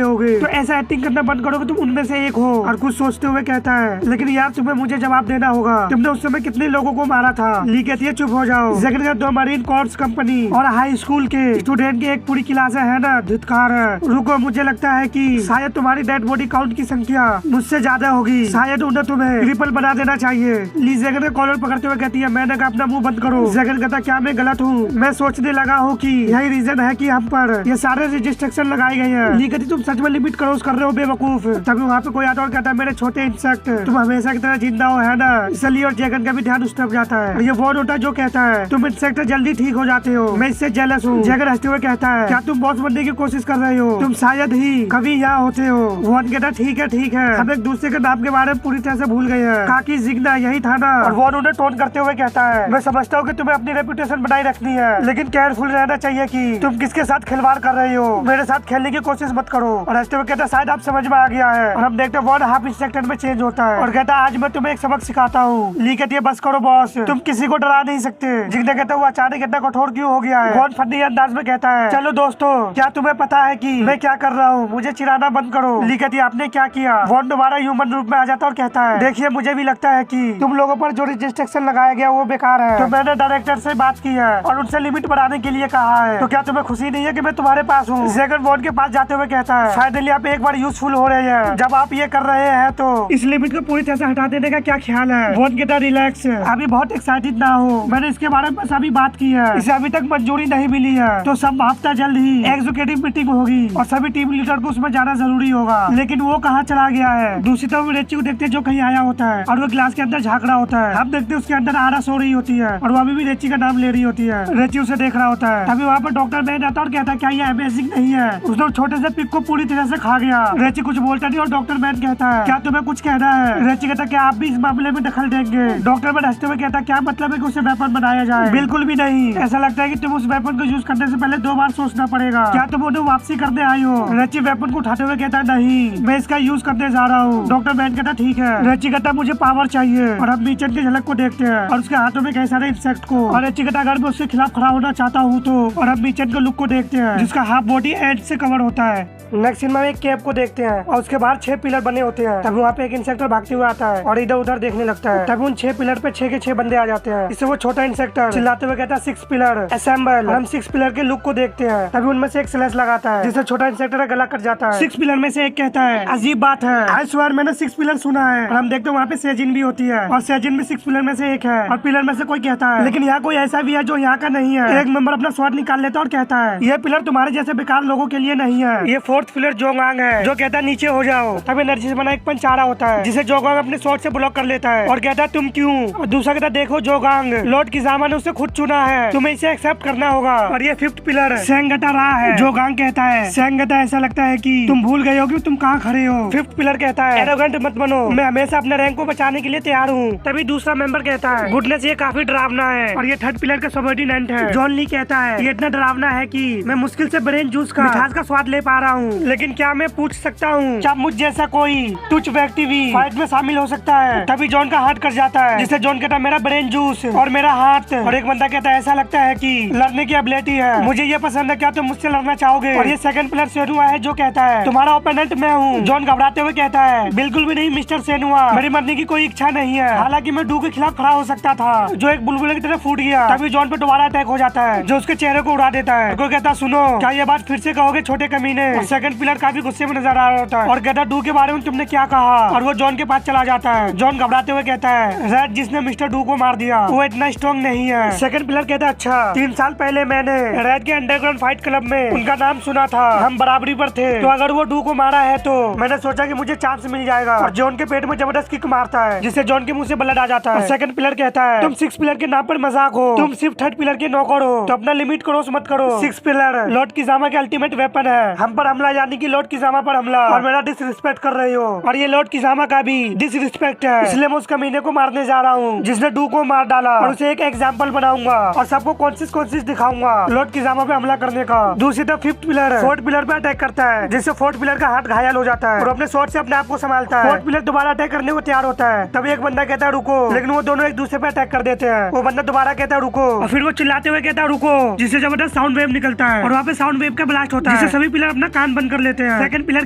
होगे, तो ऐसा एक्टिंग करना बंद करो कि तुम उनमें से एक हो। और कुछ सोचते हुए कहता है, लेकिन यार तुम्हें मुझे जवाब देना होगा, तुमने उस समय कितने लोगों को मारा था? ली कहती है चुप हो जाओ। जगन का 2 मरीन कोर्स कंपनी और हाई स्कूल के स्टूडेंट की एक पूरी क्लास है ना, धिक्कार है। रुको, मुझे लगता है कि शायद तुम्हारी डेड बॉडी काउंट की संख्या मुझसे ज्यादा होगी, शायद उन्हें तुम्हें ट्रिपल बना देना चाहिए। ली जगन का कॉलर पकड़ते हुए कहती है, मैंने कहा अपना मुंह बंद करो। जगन कहता, क्या मैं गलत हूँ? मैं सोचने लगा हूँ कि यही रीजन है कि हम पर ये सारे रिस्ट्रिक्शन लगाए गए हैं। ली कहती, तुम सच में लिमिट क्रॉस कर रहे हो बेवकूफ। तभी वहाँ पे कोई आता और कहता है, मेरे छोटे इंसेक्ट, तुम हमेशा की तरह जिंदा हो है ना, इसलिए। और जगन का भी ध्यान उस तरफ जाता है। ये वो होता जो कहता है, तुम इंसेक्ट जल्दी ठीक हो जाते हो, मैं इससे जेलस हूँ। जगन हंसते हुए कहता है, क्या तुम बॉस बनने की कोशिश कर रहे हो? तुम शायद ही कभी यहाँ होते हो। वॉन कहता, ठीक है, हम एक दूसरे के नाम के बारे में पूरी तरह से भूल गए हैं। काकी जिग्ना यही था ना? और वॉन उन्हें टोन करते हुए कहता है, मैं समझता हूँ कि तुम्हें अपनी रेपुटेशन बनाए रखनी है, लेकिन केयरफुल रहना चाहिए कि तुम किसके साथ खिलवाड़ कर रहे हो। मेरे साथ खेलने की कोशिश मत करो। और हंसते हुए कहता, शायद आप समझ में आ गया है। और हम देखते हैं वॉन हाफ इंस्पेक्टर में चेंज होता है और कहता है, आज मैं तुम्हें एक सबक सिखाता हूँ। ली कहती है, बस करो बॉस, तुम किसी को डरा नहीं सकते। जिग्ना कहता है, वो अचानक इतना कठोर क्यों हो गया है? वॉन फनी अंदाज में कहता है, चलो दोस्तों, क्या तुम्हें पता है कि मैं क्या कर रहा हूँ? मुझे चिढ़ाना बंद करो। ली कहती है, आपने क्या किया? वॉन दोबारा ह्यूमन रूप में आ जाता और कहता है, देखिए मुझे भी लगता है कि तुम लोगों पर जो रिस्ट्रिक्शन लगाया गया वो बेकार है, तो मैंने डायरेक्टर से बात की है और उनसे लिमिट बढ़ाने के लिए कहा है। तो क्या तुम्हें खुशी नहीं है कि मैं तुम्हारे पास हूँ? जगन वॉन के पास जाते हुए कहता है, फाइनली आप एक बार यूजफुल हो रहे हैं। जब आप ये कर रहे हैं तो इस लिमिट को पूरी तरह से हटा देने का क्या ख्याल है? वॉन कहता है, रिलैक्स, अभी बहुत एक्साइटेड ना हो, मैंने इसके बारे में बस अभी बात की है, इसे अभी तक मंजूरी नहीं मिली है, तो सब हफ्ता जल्द ही एग्जीक्यूटिव मीटिंग होगी और सभी टीम लीडर को उसमें जाना जरूरी होगा। लेकिन वो कहाँ चला गया है? दूसरी तरफ रेची को देखते जो कहीं आया होता है और वो ग्लास के अंदर झाँक रहा होता है। हम देखते उसके अंदर आरा सो रही होती है और वो अभी भी रेची का नाम ले रही होती है। रेची उसे देख रहा होता है। तभी वहाँ पर डॉक्टर मैन आता और कहता है, क्या ये अमेजिंग नहीं है? उसने छोटे से पिक को पूरी तरह से खा गया। रेची कुछ बोलता नहीं और डॉक्टर मैन कहता है, क्या तुम्हें कुछ कहना है? रेची कहता, क्या आप भी इस मामले में दखल देंगे? डॉक्टर मैन हंसते हुए कहता, क्या मतलब है कि उसे वेपन बनाया जाए? बिल्कुल भी नहीं, ऐसा लगता है कि तुम उस वेपन को यूज करने से पहले 2 बार सोचना पड़ेगा। क्या तुम उन्हें वापसी करने आई हो? रेची वेपन को उठाते हुए कहता, नहीं, मैं इसका यूज करने जा रहा हूँ। डॉक्टर मैन कहता, ठीक है। रेची कहता, मुझे पावर चाहिए। और हम नीचे की झलक को देखते हैं और उसके हाथों में कई सारे इंसेक्ट को। और रेची कहता, अगर मैं उसके खिलाफ खड़ा होना चाहता हूँ तो। और हम नीचे के लुक को देखते हैं जिसका हाफ बॉडी एंड से कवर होता है। नेक्स्ट सीन में एक केव को देखते हैं और उसके बाहर 6 पिलर बने होते हैं। तभी वहाँ पे एक इंसेक्टर भागते हुए आता है और इधर उधर देखने लगता है। तभी उन 6 पिलर पे 6 के 6 बंदे आ जाते हैं। इससे वो छोटा इंसेक्टर चिल्लाते हुए कहता है, 6 पिलर असेंबल। हम 6 पिलर के लुक को देखते हैं। तभी उनमें से एक स्लैश लगाता है जिससे छोटा इंसेक्टर का गला कट जाता है। 6 पिलर में से एक कहता है, अजीब बात है, आई स्वेयर मैंने 6 पिलर सुना है। और हम देखते हैं वहाँ पे सेजिन भी होती है और सेजिन भी 6 पिलर में से एक है। और पिलर में से कोई कहता है, लेकिन यहाँ कोई ऐसा भी है जो यहाँ का नहीं है। एक मेंबर अपना स्वॉर्ड निकाल लेता है और कहता है, ये पिलर तुम्हारे जैसे बेकार लोगों के लिए नहीं है। ये 4th पिलर जोगांग है जो कहता है नीचे हो जाओ। तब एनर्जी से बना एक पंच आ रहा होता है जिसे जोगांग अपने स्वॉर्ड से ब्लॉक कर लेता है और कहता है, तुम क्यों? और दूसरा कहता है, देखो जोगांग, लॉर्ड किजामा ने उसे खुद चुना है, तुम्हें इसे एक्सेप्ट करना होगा। और ये 5th पिलर सेंगटा रहा है। जोगांग कहता है, सेंगटा, ऐसा लगता है कि तुम भूल गए हो कि तुम कहाँ खड़े हो। 5th पिलर कहता है, एरोगेंट मत बनो, मैं हमेशा अपने रैंक को बचाने के लिए तैयार हूँ। तभी दूसरा मेंबर कहता है, गुडनेस, ये काफी डरावना है। और ये 3rd पिलर का सबऑर्डिनेट है। जॉन ली कहता है, ये इतना डरावना है कि मैं मुश्किल से ब्रेन जूस का मिठास का स्वाद ले पा रहा हूँ, लेकिन क्या मैं पूछ सकता हूँ क्या मुझ जैसा कोई तुच्छ व्यक्ति भी फाइट में शामिल हो सकता है? तभी जॉन का हाथ कट जाता है जिससे जॉन कहता है, मेरा ब्रेन जूस और मेरा हाथ। और एक बंदा कहता है, ऐसा लगता है कि लड़ने की एबिलिटी है, मुझे ये पसंद है, क्या तुम मुझसे लड़ना चाहोगे? और ये 2nd पिलर सेनुआ है जो कहता है, तुम्हारा ओपोनेंट मैं हूँ। जॉन घबराते हुए कहता है, बिल्कुल भी नहीं मिस्टर सेनुआ, मेरी मरने की कोई इच्छा नहीं है, हालांकि मैं डू के खिलाफ खड़ा हो सकता था जो एक बुलबुले की तरह फूट गया। तभी जॉन पे दोबारा अटैक हो जाता है जो उसके चेहरे को उड़ा देता है। कोई कहता, सुनो, क्या ये बात फिर से कहोगे छोटे कमीने? 2nd पिलर काफी गुस्से में नजर आ रहा होता है और कहता, डू के बारे में तुमने क्या कहा? और वो जॉन के पास चला जाता है। जॉन घबराते हुए कहता है, रेड जिसने मिस्टर डू को मार दिया वो इतना स्ट्रॉन्ग नहीं है। 2nd पिलर कहता है, अच्छा, 3 साल पहले मैंने रेड के अंडरग्राउंड फाइट क्लब में उनका नाम सुना था, हम बराबरी पर थे, तो अगर वो डू को मारा है तो मैंने सोचा कि मुझे चांस मिल जाएगा। और जॉन के पेट में जबरदस्त किक मारता है जिससे जॉन के मुंह से ब्लड आ जाता है। 2nd पिलर कहता है, तुम 6 पिलर के नाम पर मजाक हो, तुम सिर्फ 3rd पिलर के नौकर हो, तो अपना लिमिट क्रॉस मत करो। 6 पिलर लॉर्ड किजामा के अल्टीमेट वेपन है, हम पर हमला यानी कि लॉर्ड किजामा पर हमला, और मेरा डिसरिस्पेक्ट कर रहे हो। और ये लॉर्ड किजामा का भी डिसरिस्पेक्ट है, इसलिए मैं उस कमीने को मारने जा रहा हूँ जिसने डू को मार डाला, और उसे एक एग्जाम्पल बनाऊंगा और सबको कोशिश दिखाऊंगा लॉर्ड किजामा पे हमला करने का। दूसरी तरफ 5th पिलर 4th पिलर पे अटैक करता है जिससे 4th पिलर का हाथ घायल हो जाता है और अपने स्वॉर्ड से अपने आप को संभालता है। 4th पिलर दोबारा अटैक करने को तैयार होता है। तभी एक बंदा कहता है, रुको, लेकिन वो दोनों एक दूसरे पे अटैक कर देते हैं। वो बंदा दोबारा कहता है, रुको, और फिर वो चिल्लाते हुए कहता है, रुको, नुको, जिससे जबरदस्त साउंड वेव निकलता है और वहाँ पे साउंड वेव का ब्लास्ट होता है, जिससे सभी पिलर अपना कान बंद कर लेते हैं। सेकंड पिलर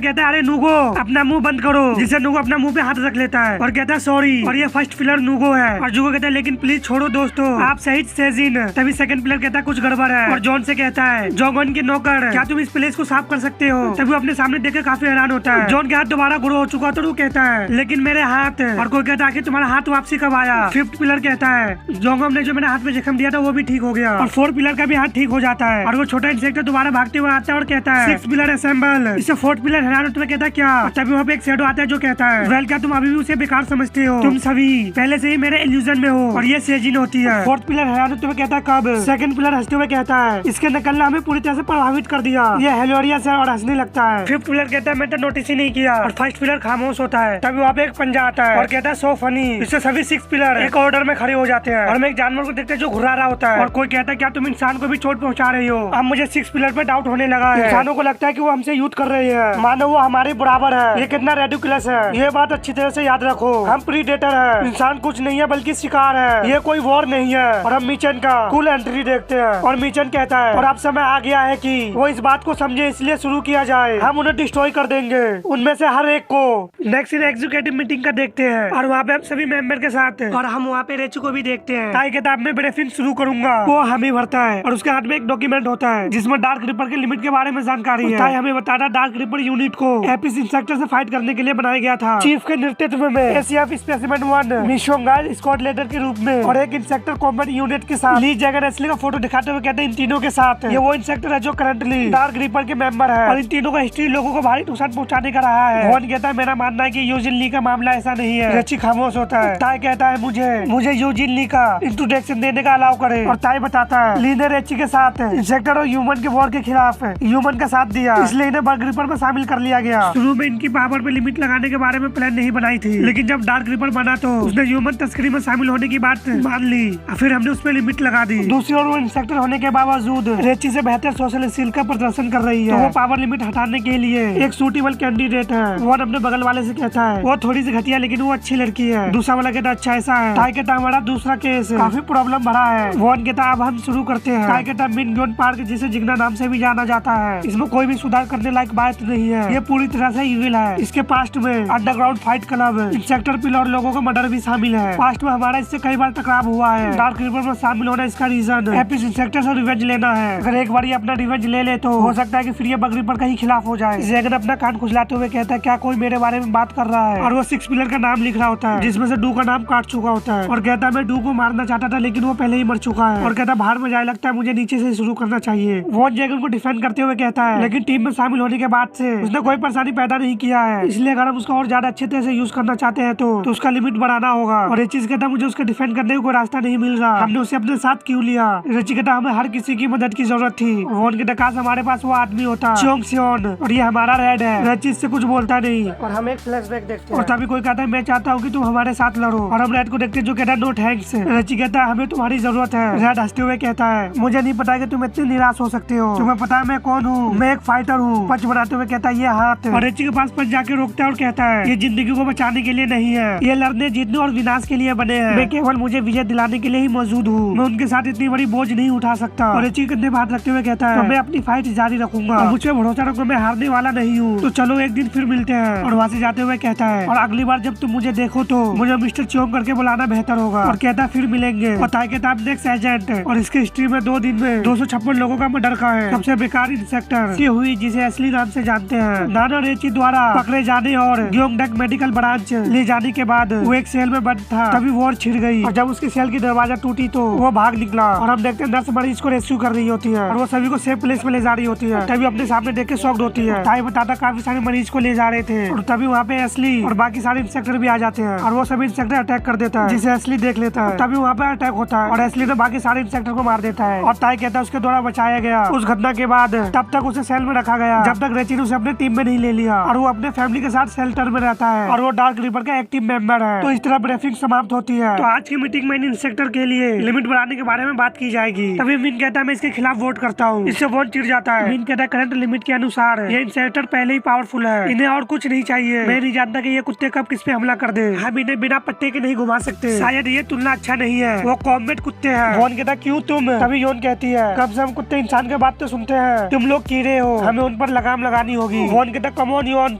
कहता है अरे नुगो अपना मुंह बंद करो, जिससे नुगो अपना मुंह पे हाथ रख लेता है और कहता है सॉरी। और ये फर्स्ट पिलर नुगो है और जुगो कहता है लेकिन प्लीज छोड़ो दोस्तों, आप शहीद सेजिन। तभी सेकंड पिलर कहता है कुछ गड़बड़ है और जॉन से कहता है जॉन के नौकर क्या तुम इस प्लेस को साफ कर सकते हो। तभी वो अपने सामने देख के काफी हैरान होता है। जॉन के हाथ दोबारा ग्रो हो चुका तो वो कहता है लेकिन मेरे हाथ, और कोई कहता है कि तुम्हारा हाथ वापसी कब आया। फिफ्थ पिलर कहता है जोंगम ने जो मैंने हाथ में जख्म दिया था वो भी ठीक हो गया और फोर्थ पिलर का भी हाथ ठीक हो जाता है और वो छोटा इंसेक्टर दोबारा भागते हुए आता है और कहता है सिक्स पिलर असेंबल। इससे फोर्थ पिलर हैरान होते हुए कहता है क्या। तभी वहाँ पे एक शैडो आता है जो कहता है वेल क्या तुम अभी भी उसे बेकार समझते हो, तुम सभी पहले से ही मेरे इल्यूजन में हो और ये सेजिन होती है। फोर्थ पिलर हैरान होते हुए कहता है कब। सेकंड पिलर हंसते हुए कहता है इसके निकलना हमें पूरी तरह से प्रभावित कर दिया, ये हिलोरियस है और हंसने लगता है। फिफ्थ पिलर कहता है मैं तो नोटिस ही नहीं किया और फर्स्ट पिलर खामोश होता है। तभी वहाँ पे एक पंजा आता है और कहता है सो फनी। इससे सभी सिक्स पिलर एक ऑर्डर में खड़े हो जाते हैं और मैं एक जानवर को देखते हैं जो घुरा रहा होता है और कोई कहता है क्या तुम इंसान को भी चोट पहुंचा रही हो। अब मुझे सिक्स पिलर पे डाउट होने लगा है, इंसानों को लगता है कि वो हमसे युद्ध कर रही है, मानो वो हमारे बराबर है। ये कितना रेडिकुलस है, ये बात अच्छी तरह से याद रखो। हम प्रीडेटर है, इंसान कुछ नहीं है बल्कि शिकार है, ये कोई वॉर नहीं है। और हम मीचन का कूल एंट्री देखते हैं और मीचन कहता है और अब समय आ गया है कि वो इस बात को समझे इसलिए शुरू किया जाए, हम उन्हें डिस्ट्रॉय कर देंगे उनमें से हर एक को। नेक्स्ट एग्जीक्यूटिव मीटिंग का देखते हैं और वहाँ पे हम सभी मेंबर के साथ और हम वहाँ पे रेचू को भी देखते हैं। ताई किताब में ब्रीफिंग शुरू करूंगा वो हमें भरता है और उसके हाथ में एक डॉक्यूमेंट होता है जिसमें डार्क रिपर के लिमिट के बारे में जानकारी है। ताई हमें बताता डार्क रिपर यूनिट को एपिस इंसेक्टर से फाइट करने के लिए बनाया गया था, चीफ के नेतृत्व में एसीएफ स्पेसिमेन 1 मिशोंगाल स्क्वाड लीडर के रूप में और एक इंसेक्टर कॉम्बैट यूनिट के साथ। ली जैगर एस्ली का फोटो दिखाते हुए कहते हैं इन तीनों के साथ ये वो इंसेक्टर है जो करंटली डार्क रिपर के मेंबर है और इन तीनों का हिस्ट्री लोगों को भारी नुकसान पहुंचाने का रहा है। वॉन कहता है मेरा मानना है कि यूजिन ली का मामला ऐसा नहीं है। रेची खामोश होता है। ताई कहता है मुझे यूजिन ली का इंट्रोडक्शन देने का अलाउ करे और ताई बताता है ली ने रेची के साथ इंसेक्टर और ह्यूमन के वॉर के खिलाफ ह्यूमन का साथ दिया, इसलिए इन्हें डार्क रिपर में शामिल कर लिया गया। शुरू में इनकी पावर पे लिमिट लगाने के बारे में प्लान नहीं बनाई थी, लेकिन जब डार्क रिपर बना तो उसने ह्यूमन तस्करी में शामिल होने की बात मान ली, फिर हमने उसमें लिमिट लगा दी। दूसरी ओर वो इंसेक्टर होने के बावजूद रेची से बेहतर सोशल स्किल का प्रदर्शन कर रही है, तो वो पावर लिमिट हटाने के लिए एक सूटेबल कैंडिडेट है। वो अपने बगल वाले से कहता है वो थोड़ी सी घटिया लेकिन वो अच्छी लड़की है। दूसरा वाला कहता अच्छा ऐसा है। ताई कहता हमारा दूसरा केस काफी प्रॉब्लम भरा है। वॉन कहता अब हम शुरू करते हैं। ताई कहता मिनग्योन पार्क जिसे जिग्ना नाम से भी जाना जाता है, इसमें कोई भी सुधार करने लायक बात नहीं है, ये पूरी तरह से इविल है। इसके पास्ट में अंडरग्राउंड फाइट क्लब इंसेक्टर पिल और लोगों का मर्डर भी शामिल है। पास्ट में हमारा इससे कई बार टकराव हुआ है। डार्क रिवर में शामिल होना इसका रीजन एपिस इंसेक्टर से रिवेंज लेना है। अगर एक बार ये अपना रिवेंज ले ले तो हो सकता है कि फिर ये बग रिपर का ही खिलाफ हो जाए। जैगन अपना कान खुजलाते हुए कहता है क्या कोई मेरे बारे में बात कर रहा है और वो सिक्स पिलर का नाम लिख रहा होता है जिसमें से डू का नाम काट चुका होता है और कहता है मैं डू को मारना चाहता था लेकिन वो पहले ही मर चुका है और कहता बाहर में जाए लगता है मुझे नीचे से शुरू करना चाहिए। वॉन जैगन को डिफेंड करते हुए कहता है लेकिन टीम में शामिल होने के बाद से उसने कोई परेशानी पैदा नहीं किया है, इसलिए अगर हम उसका और ज्यादा अच्छे तरह से यूज करना चाहते हैं तो उसका लिमिट बढ़ाना होगा। और ये चीज कहता मुझे उसका डिफेंड करने का कोई रास्ता नहीं मिल रहा, हमने उसे अपने साथ क्यों लिया। रेची कहता हमें हर किसी की मदद की जरूरत थी। वॉन के काश हमारे पास वो आदमी होता चोंग सियोन और ये हमारा रेड है। रेची इससे कुछ बोलता नहीं और हम एक फ्लैशबैक देखते हैं और तभी कोई कहता है मैं चाहता हूँ कि तुम हमारे साथ लड़ो और हम रेड को देखते हैं जो कहता है नो थैंक्स। रेची कहता है हमें तुम्हारी जरूरत है। रेड हंसते हुए कहता है मुझे नहीं पता कि तुम इतने निराश हो सकते हो, तुम्हें पता है मैं कौन हूँ, मैं एक फाइटर हूँ। पंच बनाते हुए कहता है ये हाथ और रेची के पास पंच जाके रोकता है और कहता है ये जिंदगी को बचाने के लिए नहीं है, ये लड़ने जीतने और विनाश के लिए बने हैं, मैं केवल मुझे विजय दिलाने के लिए ही मौजूद हूँ, मैं उनके साथ इतनी बड़ी बोझ नहीं उठा सकता। और रेची कंधे पे हाथ रखते हुए कहता है तो मैं अपनी फाइट जारी रखूंगा, मुझे भरोसा रखो मैं हारने वाला नहीं हूँ, तो चलो एक दिन फिर मिलते हैं। और वहाँ से जाते हुए कहता है और अगली बार जब तुम मुझे देखो तो मुझे मिस्टर चोंग करके बुलाना बेहतर होगा और कहता है फिर मिलेंगे। और ताई कहता है नेक्स्ट एजेंट और इसकी हिस्ट्री में 2 दिन में 256 लोगों का मर्डर का है, सबसे बेकार इंसेक्टर की हुई जिसे असली नाम से जानते हैं। नाना रेची द्वारा पकड़े जाने और ग्योंगडक मेडिकल ब्रांच ले जाने के बाद वो एक सेल में बंद था, तभी वॉर छिड़ गई और जब उसकी सेल की दरवाजा टूटी तो वो भाग निकला और हम देखते हैं नर्स मरीज को रेस्क्यू कर रही होती है और वो सभी को सेफ प्लेस में ले जा रही होती है। तभी अपने सामने देख के शॉक्ड होती है। ताई बताता काफी सारे मरीज को ले जा रहे थे और तभी वहाँ पे असली और बाकी सारे इंसेक्टर भी आ जाते हैं और वो सभी इंसेक्टर अटैक कर देता है जिसे असली देख लेता है। तभी वहाँ पे अटैक होता है और असली ने बाकी सारे इंसेक्टर को मार देता है और ताई कहता है उसके द्वारा बचाया गया। उस घटना के बाद तब तक उसे सेल में रखा गया जब तक रेची ने उसे अपने टीम में नहीं ले लिया और वो अपने फैमिली के साथ शेल्टर में रहता है और वो डार्क रिपर का एक्टिव मेंबर है। तो इस तरह ब्रीफिंग समाप्त होती है। तो आज की मीटिंग में इन इंसेक्टर के लिए लिमिट बढ़ाने के बारे में बात की जाएगी। तभी मिन कहता है मैं इसके खिलाफ वोट करता हूँ, इससे वोट चिढ़ जाता है। मिन कहता है करंट लिमिट के अनुसार ये इंसेक्टर पहले ही पावरफुल है, इन्हें और कुछ नहीं चाहिए। मैं नहीं जानता कि ये कुत्ते कब किस पे हमला कर दे, हम इन्हें बिना पट्टे के नहीं घुमा सकते, शायद ये तुलना अच्छा नहीं है, वो कॉम्बैट कुत्ते हैं। वॉन कहता क्यों तुम। तभी तभी योन कहती है कम से कम कुत्ते इंसान के बात तो सुनते हैं, तुम लोग कीड़े हो, हमें उन पर लगाम लगानी होगी। वॉन कहता कम ऑन योन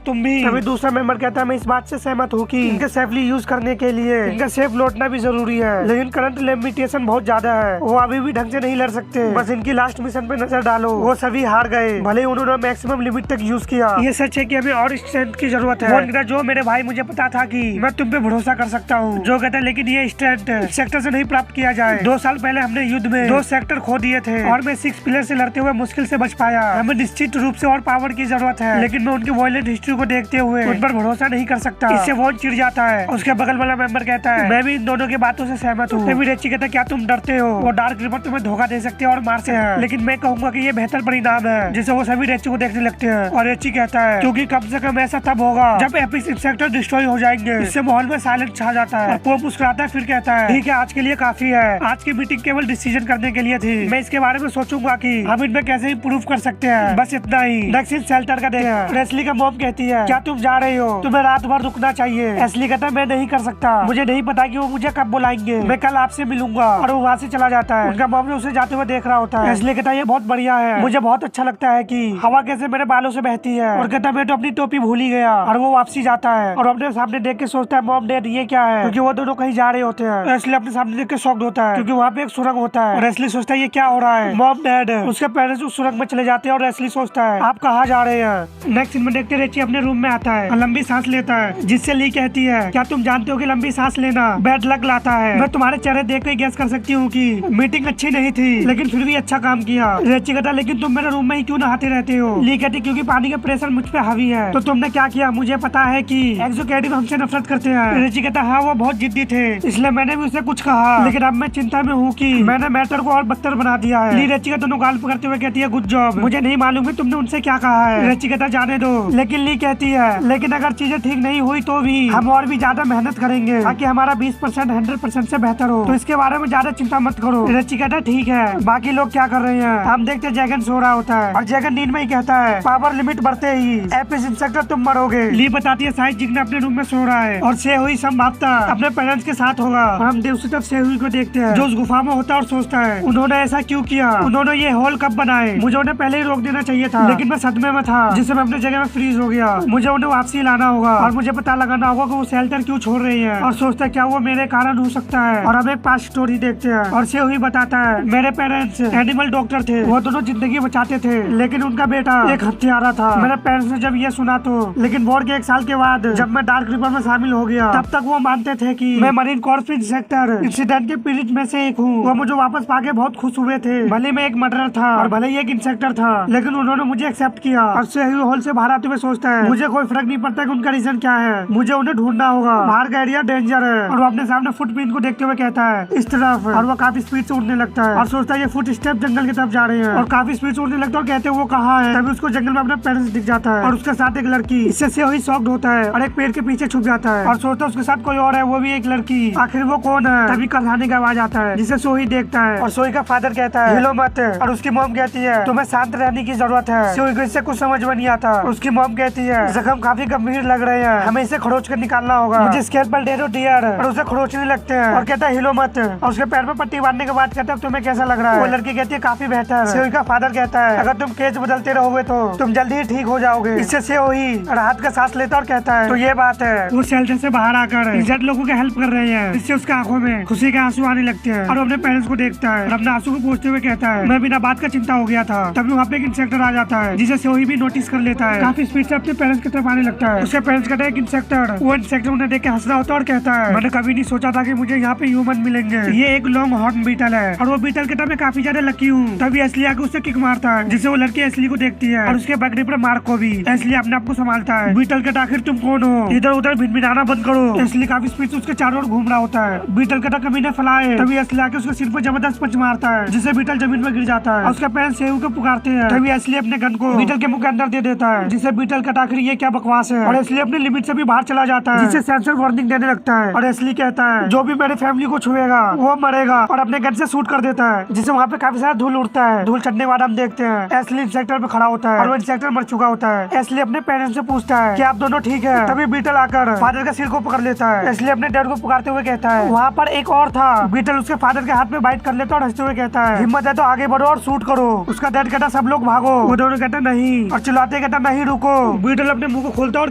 तुम भी। तभी दूसरा मेंबर कहता है मैं इस बात से सहमत हूँ कि इनके सेफली यूज करने के लिए इनका सेफ लौटना भी जरूरी है, लेकिन करंट लिमिटेशन बहुत ज्यादा है, वो अभी भी ढंग से नहीं लड़ सकते। बस इनकी लास्ट मिशन पे नजर डालो, वो सभी हार गए, भले ही उन्होंने मैक्सिमम लिमिट तक यूज किया। ये सच है कि हमें और स्ट्रेंथ की जरूरत है। वॉन कहता जो मेरे भाई मुझे पता था कि मैं तुम पे भरोसा कर सकता हूँ। जो कहता है लेकिन ये स्ट्रेंथ सेक्टर से नहीं प्राप्त किया जाए। 2 साल पहले हमने युद्ध में 2 सेक्टर खो दिए थे और मैं 6 प्लेयर से लड़ते हुए मुश्किल से बच पाया। हमें निश्चित रूप से और पावर की जरूरत है, लेकिन मैं उनकी वायलेंट हिस्ट्री को देखते हुए उन पर भरोसा नहीं कर सकता। इससे वॉन चिढ़ जाता है। उसके बगल वाला मेंबर कहता है मैं भी इन दोनों की बातों से सहमत हूँ। तभी रेची कहता है क्या तुम डरते हो? वो डार्क रिपर तुम्हें धोखा दे सकते हैं और मार सकते हैं, लेकिन मैं कहूंगा कि ये बेहतर परिणाम है। जिसे वो सभी रेची को देखने लगते हैं और रेची कहता है क्योंकि कम से कम ऐसा तब होगा जब एपिक इंसेक्टर डिस्ट्रॉय हो जाएंगे। इससे माहौल में साइलेंस छा जाता है। पोप मुस्कुराता है फिर कहता है ठीक है आज के लिए काफी है। आज की मीटिंग केवल डिसीजन करने के लिए थी, मैं इसके बारे में सोचूंगा कि हम इनमें कैसे इम्प्रूव कर सकते हैं। बस इतना ही। नेक्स्ट शेल्टर का देखते हैं। रेस्ली का मॉम कहती है क्या तुम जा रही हो? तुम्हें रात भर रुकना चाहिए। एस्ली कहता है मैं नहीं कर सकता, मुझे नहीं पता कि वो मुझे कब बुलाएंगे, मैं कल आपसे मिलूंगा। और वो वहाँ से चला जाता है। उनका मॉम उसे जाते हुए देख रहा होता है। एस्ली कहता है ये बहुत बढ़िया है, मुझे बहुत अच्छा लगता है कि हवा कैसे मेरे बालों से बहती है। और कहता है मैं तो अपनी टोपी भूल ही गया। और वो वापसी जाता है और अपने सामने देख के सोचता है मॉम डैड ये क्या है, क्योंकि वो दोनों कहीं जा रहे होते हैं। एस्ली अपने सामने देख के शॉक्ड होता है क्योंकि वहाँ पे एक सुरंग होता है। और एस्ली सोचता है ये क्या हो रहा है। मॉम डैड उसके पेरेंट्स उस सुरंग में चले जाते हैं और एस्ली सोचता है आप कहाँ जा रहे हैं। नेक्स्ट सीन में देखते रेची अपने रूम में आता है और लंबी सांस लेता है, जिससे ली कहती है क्या तुम जानते हो कि लंबी सांस लेना बैड लक लाता है। मैं तुम्हारे चेहरे देख कर गेस कर सकती हूँ कि मीटिंग अच्छी नहीं थी, लेकिन फिर भी अच्छा काम किया। रेची कहता लेकिन तुम मेरे रूम में ही क्यों नहाते रहते हो? ली कहती क्योंकि पानी का प्रेशर मुझ पे हावी है। तो तुमने क्या किया? मुझे पता है कि एक्सोकैडिव हमसे नफरत करते हैं। रेची कहता हाँ वो बहुत जिद्दी थे, इसलिए मैंने भी उसे कुछ कहा, लेकिन अब मैं चिंता में हूँ कि मैंने मैटर को और बदतर बना दिया है। ली रेची का दोनों गाल पकड़ते हुए कहती है गुड जॉब, मुझे नहीं मालूम कि तुमने उनसे क्या कहा है। रेची कहता जाने दो, लेकिन ली कहती है लेकिन अगर चीजें ठीक नहीं हुई तो भी हम और भी ज्यादा मेहनत करेंगे ताकि हमारा 20% 100% से बेहतर हो, तो इसके बारे में ज्यादा चिंता मत करो। रेची कहता ठीक है, बाकी लोग क्या कर रहे हैं? हम देखते जैगन सो रहा होता है और जैगन नींद में ही कहता है पावर लिमिट बढ़ते ही एपिक इंसेक्टर तुम मरोगे। ली बताती है साइज जिग्ना अपने रूम में सो रहा है और से हुई संभावता अपने पेरेंट्स के साथ होगा। हम दूसरी तरफ से हुई को देखते हैं जो उस गुफा में होता है और सोचता है उन्होंने ऐसा क्यों किया, उन्होंने ये होल कब बनाए, मुझे उन्हें पहले ही रोक देना चाहिए था, लेकिन मैं सदमे में था जिससे मैं अपने जगह में फ्रीज हो गया। मुझे उन्हें वापसी लाना होगा और मुझे पता लगाना होगा कि वो शेल्टर क्यों छोड़ रही है। और सोचता है क्या वो मेरे कारण हो सकता है। और हम एक पास्ट स्टोरी देखते हैं और से हुई बताता है मेरे पेरेंट्स एनिमल डॉक्टर थे, वो दोनों जिंदगी बचाते थे, लेकिन उनका बेटा एक हत्यारा था। मेरे पेरेंट्स ने जब ये सुना तो, लेकिन वॉर के 1 साल के बाद जब मैं डार्क रिपर में शामिल हो गया तब तक वो मानते थे कि मैं मरीन कॉर्प्स इंसेक्टर इंसिडेंट के पीड़ित में से एक हूँ। वो मुझे वापस पाके बहुत खुश हुए थे, भले मैं एक मर्डरर था और भले ही एक इंसेक्टर था, लेकिन उन्होंने मुझे एक्सेप्ट किया। और से हुई होल से बाहर आते हुए सोचता है मुझे कोई फर्क नहीं पड़ता कि उनका रीजन क्या है, मुझे उन्हें ढूंढना होगा, बाहर का एरिया डेंजर है। और वो अपने सामने फुटप्रिंट को देखते हुए कहता है इस तरफ, और वो काफी स्पीड से उड़ने लगता है और सोचता है ये फुट स्टेप जंगल की तरफ जा रहे हैं और काफी स्पीड से उड़ने लगता है और कहते हैं वो कहाँ है। तभी उसको जंगल में अपना पेरेंट्स दिख जाता है और उसके साथ एक लड़की। इससे से हुई शॉक्ड होता है और एक पेड़ के पीछे छुप जाता है और सोचता है उसके साथ कोई और है, वो भी एक लड़की, आखिर वो कौन है। तभी कल्हाने का आवाज आता है जिसे सोही देखता है और सोही का फादर कहता है हिलो मत, और उसकी मॉम कहती है तुम्हें शांत रहने की जरूरत है। सोही को इससे कुछ समझ में नहीं आता। उसकी मॉम कहती है जख्म काफी गंभीर लग रहे हैं, हमें इसे खरोच कर निकालना होगा, मुझे स्केलपेल दे दो डियर। और उसे खरोचने लगते हैं और कहता है हिलो मत, और उसके पैर में पट्टी बांधने के बाद कहता है तुम्हें कैसा लग रहा है। वो लड़की कहती है काफी बेहतर। सोही का फादर कहता है अगर तुम केस बदलते रहोगे तो तुम जल्दी ही ठीक हो जाओगे। इससे सोही राहत का सांस लेता और कहता है तो ये बात है। वो शेल्टर से बाहर आकर इंजर्ड लोगों की हेल्प कर रहे हैं, इससे उसके आंखों में खुशी के आंसू आने लगते हैं और अपने पेरेंट्स को देखता है और अपने आंसू को पोंछते हुए कहता है मैं बिना बात का चिंता हो गया था। तभी वहाँ पे एक इंसेक्टर आ जाता है जिसे सोही भी नोटिस कर लेता है, काफी स्पीड से अपने पेरेंट्स की तरफ आने लगता है। उसके पेरेंट्स कहते हैं इंसेक्टर। वो इंसेक्टर उन्हें देख के हंस रहा होता है और कहता है मैंने कभी नहीं सोचा था कि मुझे यहाँ पे ह्यूमन मिलेंगे, ये एक लॉन्ग हॉर्न बीटल है और वो बीटल कहता है मैं काफी ज्यादा लकी हूँ। तभी एस्ली आके उससे किक मारता है जिससे वो लड़की एस्ली को देखती है और उसके बकरी पर मार्क को भी। एस्ली अपने आप को संभालता है। बीटल कहता आखिर तुम कौन हो, इधर उधर भिनभिनाना बंद करो। एस्ली काफी स्पीड से उसके चारों ओर घूम रहा होता है। बीटल कहता कभी न फलाए। तभी एस्ली आके उसके सिर पर जबरदस्त पंच मारता है जिससे बीटल जमीन में गिर जाता है। उसके पेरेंट्स सेव को पुकारते हैं। तभी एस्ली अपने गन को बीटल के मुंह के अंदर दे देता है जिससे बीटल कहता आखिर ये क्या बकवास है, और एस्ली अपने लिमिट से भी बाहर चला जाता है जिससे सेंसर वार्निंग देने लगता है। और एस्ली कहता है जो भी मेरे फैमिली को छुएगा वो मरेगा, और अपने गन से शूट कर देता है जिससे वहाँ पे काफी सारा धूल उड़ता है। धूल चढ़ने के बाद हम देखते हैं एस्ली इंसेक्टर पे खड़ा होता है और वो इंसेक्टर मर चुका होता है। एस्ली अपने पेरेंट्स से पूछता है कि आप दोनों ठीक है। तभी बीटल आकर फादर का सिर को पकड़ लेता है। एस्ली अपने डैड को पुकारते हुए कहता है वहाँ पर एक और था। बीटल उसके फादर के हाथ में बाइट कर लेता है और हंस समझते हुए कहता है हिम्मत है तो आगे बढ़ो और शूट करो। उसका डैड कहता सब लोग भागो। वो दोनों कहता नहीं और चिल्लाते कहता नहीं रुको। बीटल अपने मुंह को खोलता और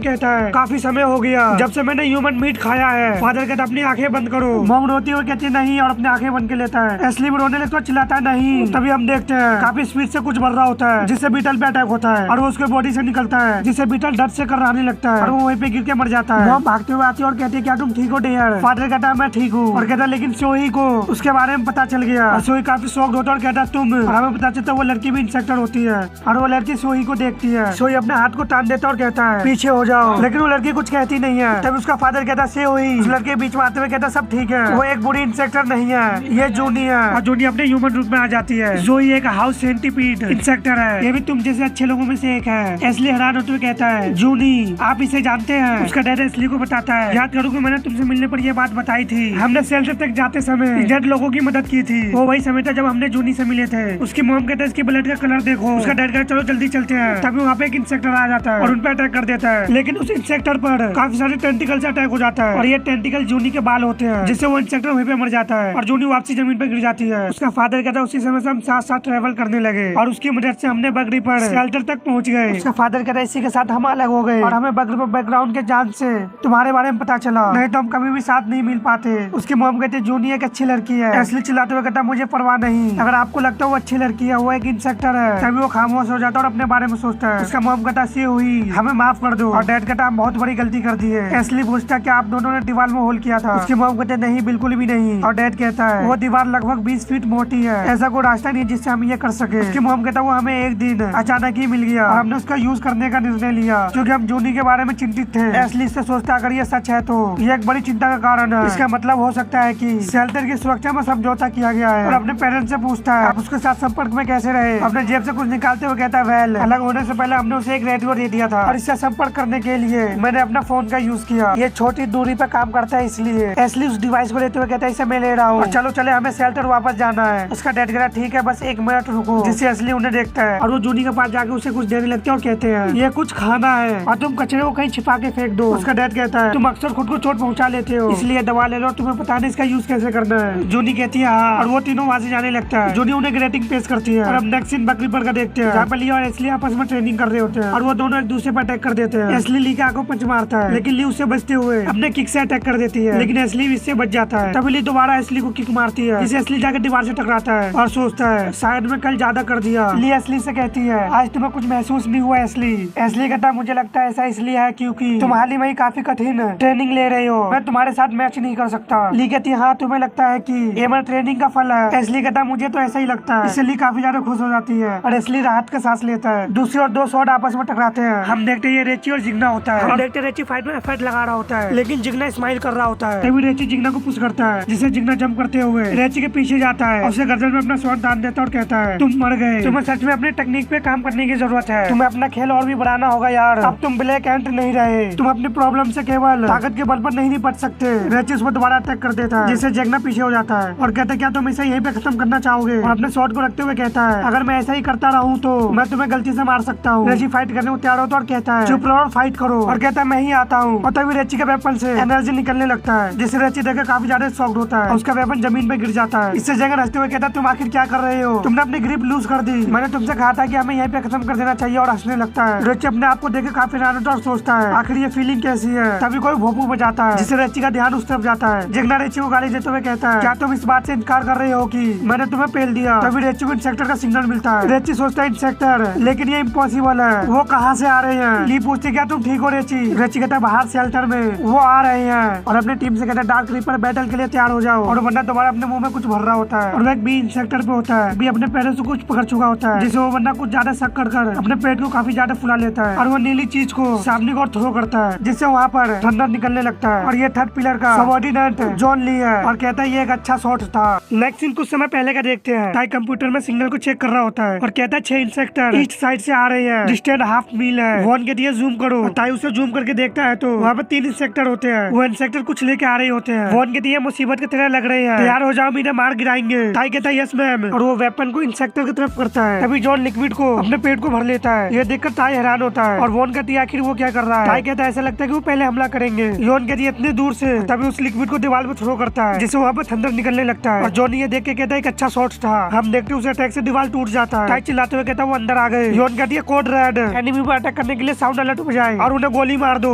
कहता है काफी समय हो गया जब से मैंने ह्यूमन मीट खाया है। फादर कहता अपनी आंखें बंद करो। मॉम रोती हुई कहती है नहीं और अपनी आंखें बंद के लेता है। एस्ली भी रोने लगता है, चिल्लाता है नहीं। तभी हम देखते हैं काफी स्पीड से कुछ बढ़ रहा होता है जिससे बीटल पे अटैक होता है और वो उसके बॉडी से निकलता है जिससे बीटल डर से कराने लगता है और वो वहीं पे गिर के मर जाता है। मॉम भागते हुए आती है और कहती है क्या तुम ठीक हो डियर? फादर कहता है मैं ठीक हूँ और कहता है लेकिन सोही को उसके बारे में पता चल गया। और सोही काफी शॉक्ड होता है और कहता है तुम और हमें पता चलता है वो लड़की भी इंसेक्टर होती है और वो लड़की सोही को देखती है। सोही अपने हाथ को टान देता है और कहता है पीछे हो जाओ, लेकिन वो लड़की कुछ कहती नहीं है। तब उसका फादर कहता है सोही उस लड़के के बीच में आते हुए कहता सब ठीक है, वो एक बुरी इंसेक्टर नहीं है, ये जूनी है। और जूनी अपने ह्यूमन रूप में आ जाती है। जोई एक हाउस सेंटीपीड इंसेक्टर है, ये भी तुम जैसे अच्छे लोगों में से एक है। एस्ली हैरान होते हुए कहता है जूनी आप इसे जानते हैं? उसका डैड एस्ली को बताता है याद करो कि मैंने तुमसे मिलने पर यह बात बताई थी, हमने शेल्टर तक जाते समय इंजर्ड लोगों की मदद की थी। वो वही समय था जब हमने जूनी से मिले थे। उसकी मॉम कहता है इसकी ब्लड का कलर देखो। उसका डैड कहता चलो जल्दी चलते हैं। तभी वहाँ पे एक इंसेक्टर आ जाता है और उन पर अटैक कर देता है, लेकिन उस इंसेक्टर पर काफी सारे टेंटिकल से अटैक हो जाता है और ये टेंटिकल जूनी के बाल होते हैं जिससे वो इंसेक्टर वहीं पे मर जाता है और जूनी वापसी जमीन पर गिर जाती है। उसका फादर कहता है उसी समय से हम साथ साथ ट्रेवल करने लगे और उसकी मदद से हमने बकरी पर शेल्टर तक पहुंच गए। उसका फादर कहता है इसी के साथ हम अलग हो गए और हमें बकरी पर बैकग्राउंड के जान से तुम्हारे बारे में पता चला, नहीं तो हम कभी भी साथ नहीं मिल पाते। उसकी मॉम कहती है जूनी एक अच्छी लड़की है। एस्ली चिल्लाते हुए कहता मुझे परवाह नहीं, अगर आपको लगता है वो अच्छी लड़की है, वो एक इंसेक्टर है। तभी वो खामोश हो जाता है और अपने बारे में सोचता है। उसका मॉम कहता सी हुई हमें माफ कर दो और डैड कहता हम बहुत बड़ी गलती कर दी है। एस्ली पूछता कि आप दोनों ने दीवार में होल किया था? उसकी मॉम कहते नहीं बिल्कुल भी नहीं और डैड कहता है वो दीवार लगभग 20 फीट मोटी है, ऐसा कोई रास्ता नहीं जिससे हम ये कर सके। उसकी मॉम कहता वो हमें एक दिन अचानक ही मिल गया और हमने उसका यूज करने का निर्णय लिया क्योंकि हम जूनी के बारे में चिंतित थे। एस्ली से सोचता अगर ये सच है तो ये एक बड़ी चिंता का कारण है। इसका मतलब हो सकता है कि शेल्टर की सुरक्षा में समझौता किया गया है। और अपने पेरेंट्स से पूछता है आप उसके साथ संपर्क में कैसे रहे? अपने जेब से कुछ निकालते हुए कहता है वेल अलग होने से पहले हमने उसे एक रेडियो दे दिया था और इससे संपर्क करने के लिए मैंने अपना फोन का यूज किया। ये छोटी दूरी पे काम करता है इसलिए। एस्ली उस डिवाइस को लेते हुए कहता है इसे मैं ले रहा हूँ, चलो चले हमें शेल्टर वापस जाना है। उसका डैड कहता ठीक है बस 1 मिनट रुको, जिससे एस्ली उन्हें देखता है और वो जूनी के पास जाके उसे कुछ देने लगते हैं और कहते हैं ये कुछ खाना है और तुम कचरे को कहीं छिपा के फेंक दो। उसका डैड कहता है तुम अक्सर खुद को चोट पहुंचा लेते हो इसलिए दवा ले लो, तुम्हें पता नहीं इसका यूज कैसे करना है। जूनी कहती है हाँ और वो तीनों वहाँ से जाने लगता है। जूनी उन्हें ग्रेटिंग पेश करती है और अब नेक्स्ट सीन बकरी पर का देखते हैं जहाँ पर ली और एस्ली आपस में ट्रेनिंग कर रहे होते हैं और वो दोनों एक दूसरे पर अटैक कर देते हैं। एस्ली ली के आंखों पंच मारता है लेकिन ली उससे बचते हुए अपने किक से अटैक कर देती है, लेकिन एस्ली इससे बच जाता है। तभी ली दोबारा एस्ली को किक मारती है जिसे एस्ली जाकर दीवार से टकराता है और सोचता है शायद मैं कल ज्यादा कर दिया। ली एस्ली से कहती है आज तुम्हें कुछ महसूस नहीं हुआ? एस्ली कहता मुझे लगता है ऐसा इसलिए है क्योंकि तुम हाल ही में काफी कठिन ट्रेनिंग ले रहे हो, मैं तुम्हारे साथ मैच नहीं कर सकता। ली कहती है हाँ तुम्हें लगता है कि ये मेरे ट्रेनिंग का फल है? एस्ली कहता मुझे तो ऐसा ही लगता है। इससे ली काफी ज्यादा खुश हो जाती है और एस्ली राहत का सांस लेता है। दूसरी और 2 स्वॉर्ड आपस में टकराते हैं। हम देखते हैं ये रेची और जिग्ना होता है। हम देखते हैं रेची फाइट में एफर्ट लगा रहा होता है लेकिन जिग्ना स्माइल कर रहा होता है। तभी रेची जिग्ना को पुश करता है जिसे जिग्ना जंप करते हुए रेची के पीछे जाता है और उसे गर्दन में अपना स्वॉर्ड दान देता है और कहता है तुम मर गए, तुम्हें सच में अपने टेक्निक पे काम करने की जरूरत है, तुम्हें अपना खेल और भी बढ़ाना होगा यार, अब तुम ब्लैक एंट नहीं रहे, तुम अपनी प्रॉब्लम से केवल ताकत के बल पर नहीं निपट सकते। रेची उस पर दोबारा अटैक कर देता है जिससे जिग्ना पीछे हो जाता है और कहता है क्या तुम इसे यहीं पे खत्म करना चाहोगे? और अपने स्वॉर्ड को रखते हुए कहता है अगर मैं ऐसा ही करता रहूं तो मैं तुम्हें गलती से मार सकता हूँ। रेची फाइट करने को तैयार होता है और कहता है चुप रहो और फाइट करो और कहता है मैं ही आता हूँ। और तभी रेची के वेपन से एनर्जी निकलने लगता है जिससे रेची देखकर काफी ज्यादा शॉक्ड होता है। उसका वेपन जमीन पे गिर जाता है। इससे जगह हंसते हुए कहता है तुम आखिर क्या कर रहे हो? तुमने अपनी ग्रिप लूज कर दी, मैंने तुमसे कहा था कि हमें यहीं पे खत्म कर देना चाहिए। और हंसने लगता है। रेची अपने आप को देख काफी हैरान होता है और सोचता है आखिर ये फीलिंग कैसी है। तभी कोई भोपू बजाता है जिससे रेची का ध्यान उस तरफ जाता है। जिग्ना रेची को गाली देते हुए कहता है क्या तुम इस बात से इनकार कर रहे हो कि मैंने तुम्हें पेल दिया? तभी रेची को इंसेक्टर का सिग्नल मिलता है। रेची सोचता है इंसेक्टर, लेकिन ये इम्पॉसिबल है, वो कहाँ से आ रहे हैं? ली पूछती क्या तुम ठीक हो रेची? रेची कहता है बाहर शेल्टर में वो आ रहे हैं और अपने टीम से कहता है डार्क रीपर बैटल के लिए तैयार हो जाओ। और वरना दोबारा अपने मुंह में कुछ भर रहा होता है और वह भी इंसेक्टर पे होता है, भी अपने पैरों से कुछ पकड़ चुका होता है जिसे वो वरना कुछ ज्यादा शक कर अपने पेट को काफी ज्यादा फुला लेता है और वो नीली चीज को सामने को थ्रो करता है जिससे वहाँ पर थंडर निकलने लगता है। और ये थर्ड पिलर का सबऑर्डिनेट जॉन ली है और कहता है ये एक अच्छा शॉट था। नेक्स्ट सीन कुछ समय पहले का देखते हैं। टाई कंप्यूटर में सिग्नल को चेक कर रहा होता है और कहता है 6 इंसेक्टर ईस्ट साइड से आ रहे हैं, डिस्टेंस हाफ मील है। वॉन के दिए जूम करो। टाई उसे जूम करके देखता है तो वहाँ पे 3 इंसेक्टर होते हैं। वो इंसेक्टर कुछ लेके आ रहे होते हैं। वॉन के दिए मुसीबत की तरह लग रहे हैं, तैयार हो जाओ इन्हें मार गिराएंगे। टाई कहता है यस मैम और वो वेपन को इंसेक्टर की तरफ करता है। तभी जॉन लिक्विड को अपने पेट को भर लेता है। ये देखकर टाई हैरान होता है और वॉन कहती है आखिर वो क्या कर रहा है? टाई कहता है ऐसा लगता है कि वो पहले हमला करेंगे। जॉन कहती है इतनी दूर से। तभी उस लिक्विड को दीवार में थ्रो करता है जिससे वहाँ पर थंडर निकलने लगता है और जॉन ये देख के ये कहता है एक अच्छा शॉट था। हम देखते उसे अटैक से दीवार टूट जाता है। टाई चिल्लाते हुए कहता है वो अंदर आ गए। योन कहती है कोड रेड, एनिमी पर अटैक करने के लिए साउंड अलर्ट बजाए और उन्हें गोली मार दो।